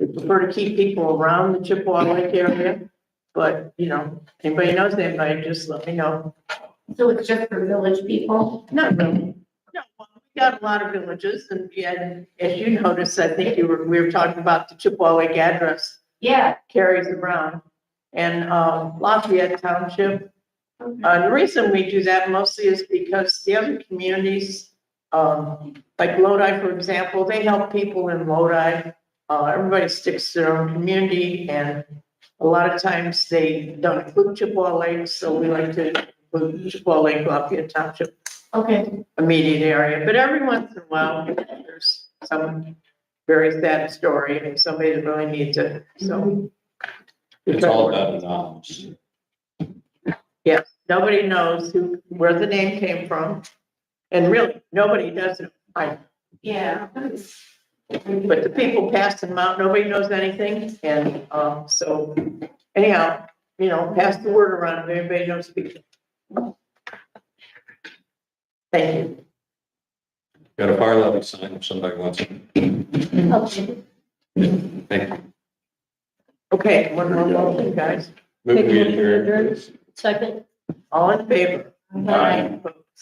We prefer to keep people around the Chippewa Lake area. But, anybody knows anybody, just let me know. So it's just for village people? Not really. No, well, we got a lot of villages and as you noticed, I think we were talking about the Chippewa Lake address. Yeah. Carries around. And Lafayette Township. The reason we do that mostly is because the other communities, like Lodi, for example, they help people in Lodi. Everybody sticks to their own community and a lot of times they don't include Chippewa Lake, so we like to include Chippewa Lake, Lafayette Township. Okay. Immediate area, but every once in a while, there's some very sad story and somebody that really needs it, so. It's all about anonymous. Yeah, nobody knows where the name came from, and really, nobody does it. Yeah. But the people passing them out, nobody knows anything, and so anyhow, pass the word around if anybody knows people. Thank you. Got a fire levy sign if somebody wants it. Okay. Thank you. Okay, one more motion, guys. Move Make a we motion to adjourn, adjourn. please. Second. All in favor? Aye. Opposed?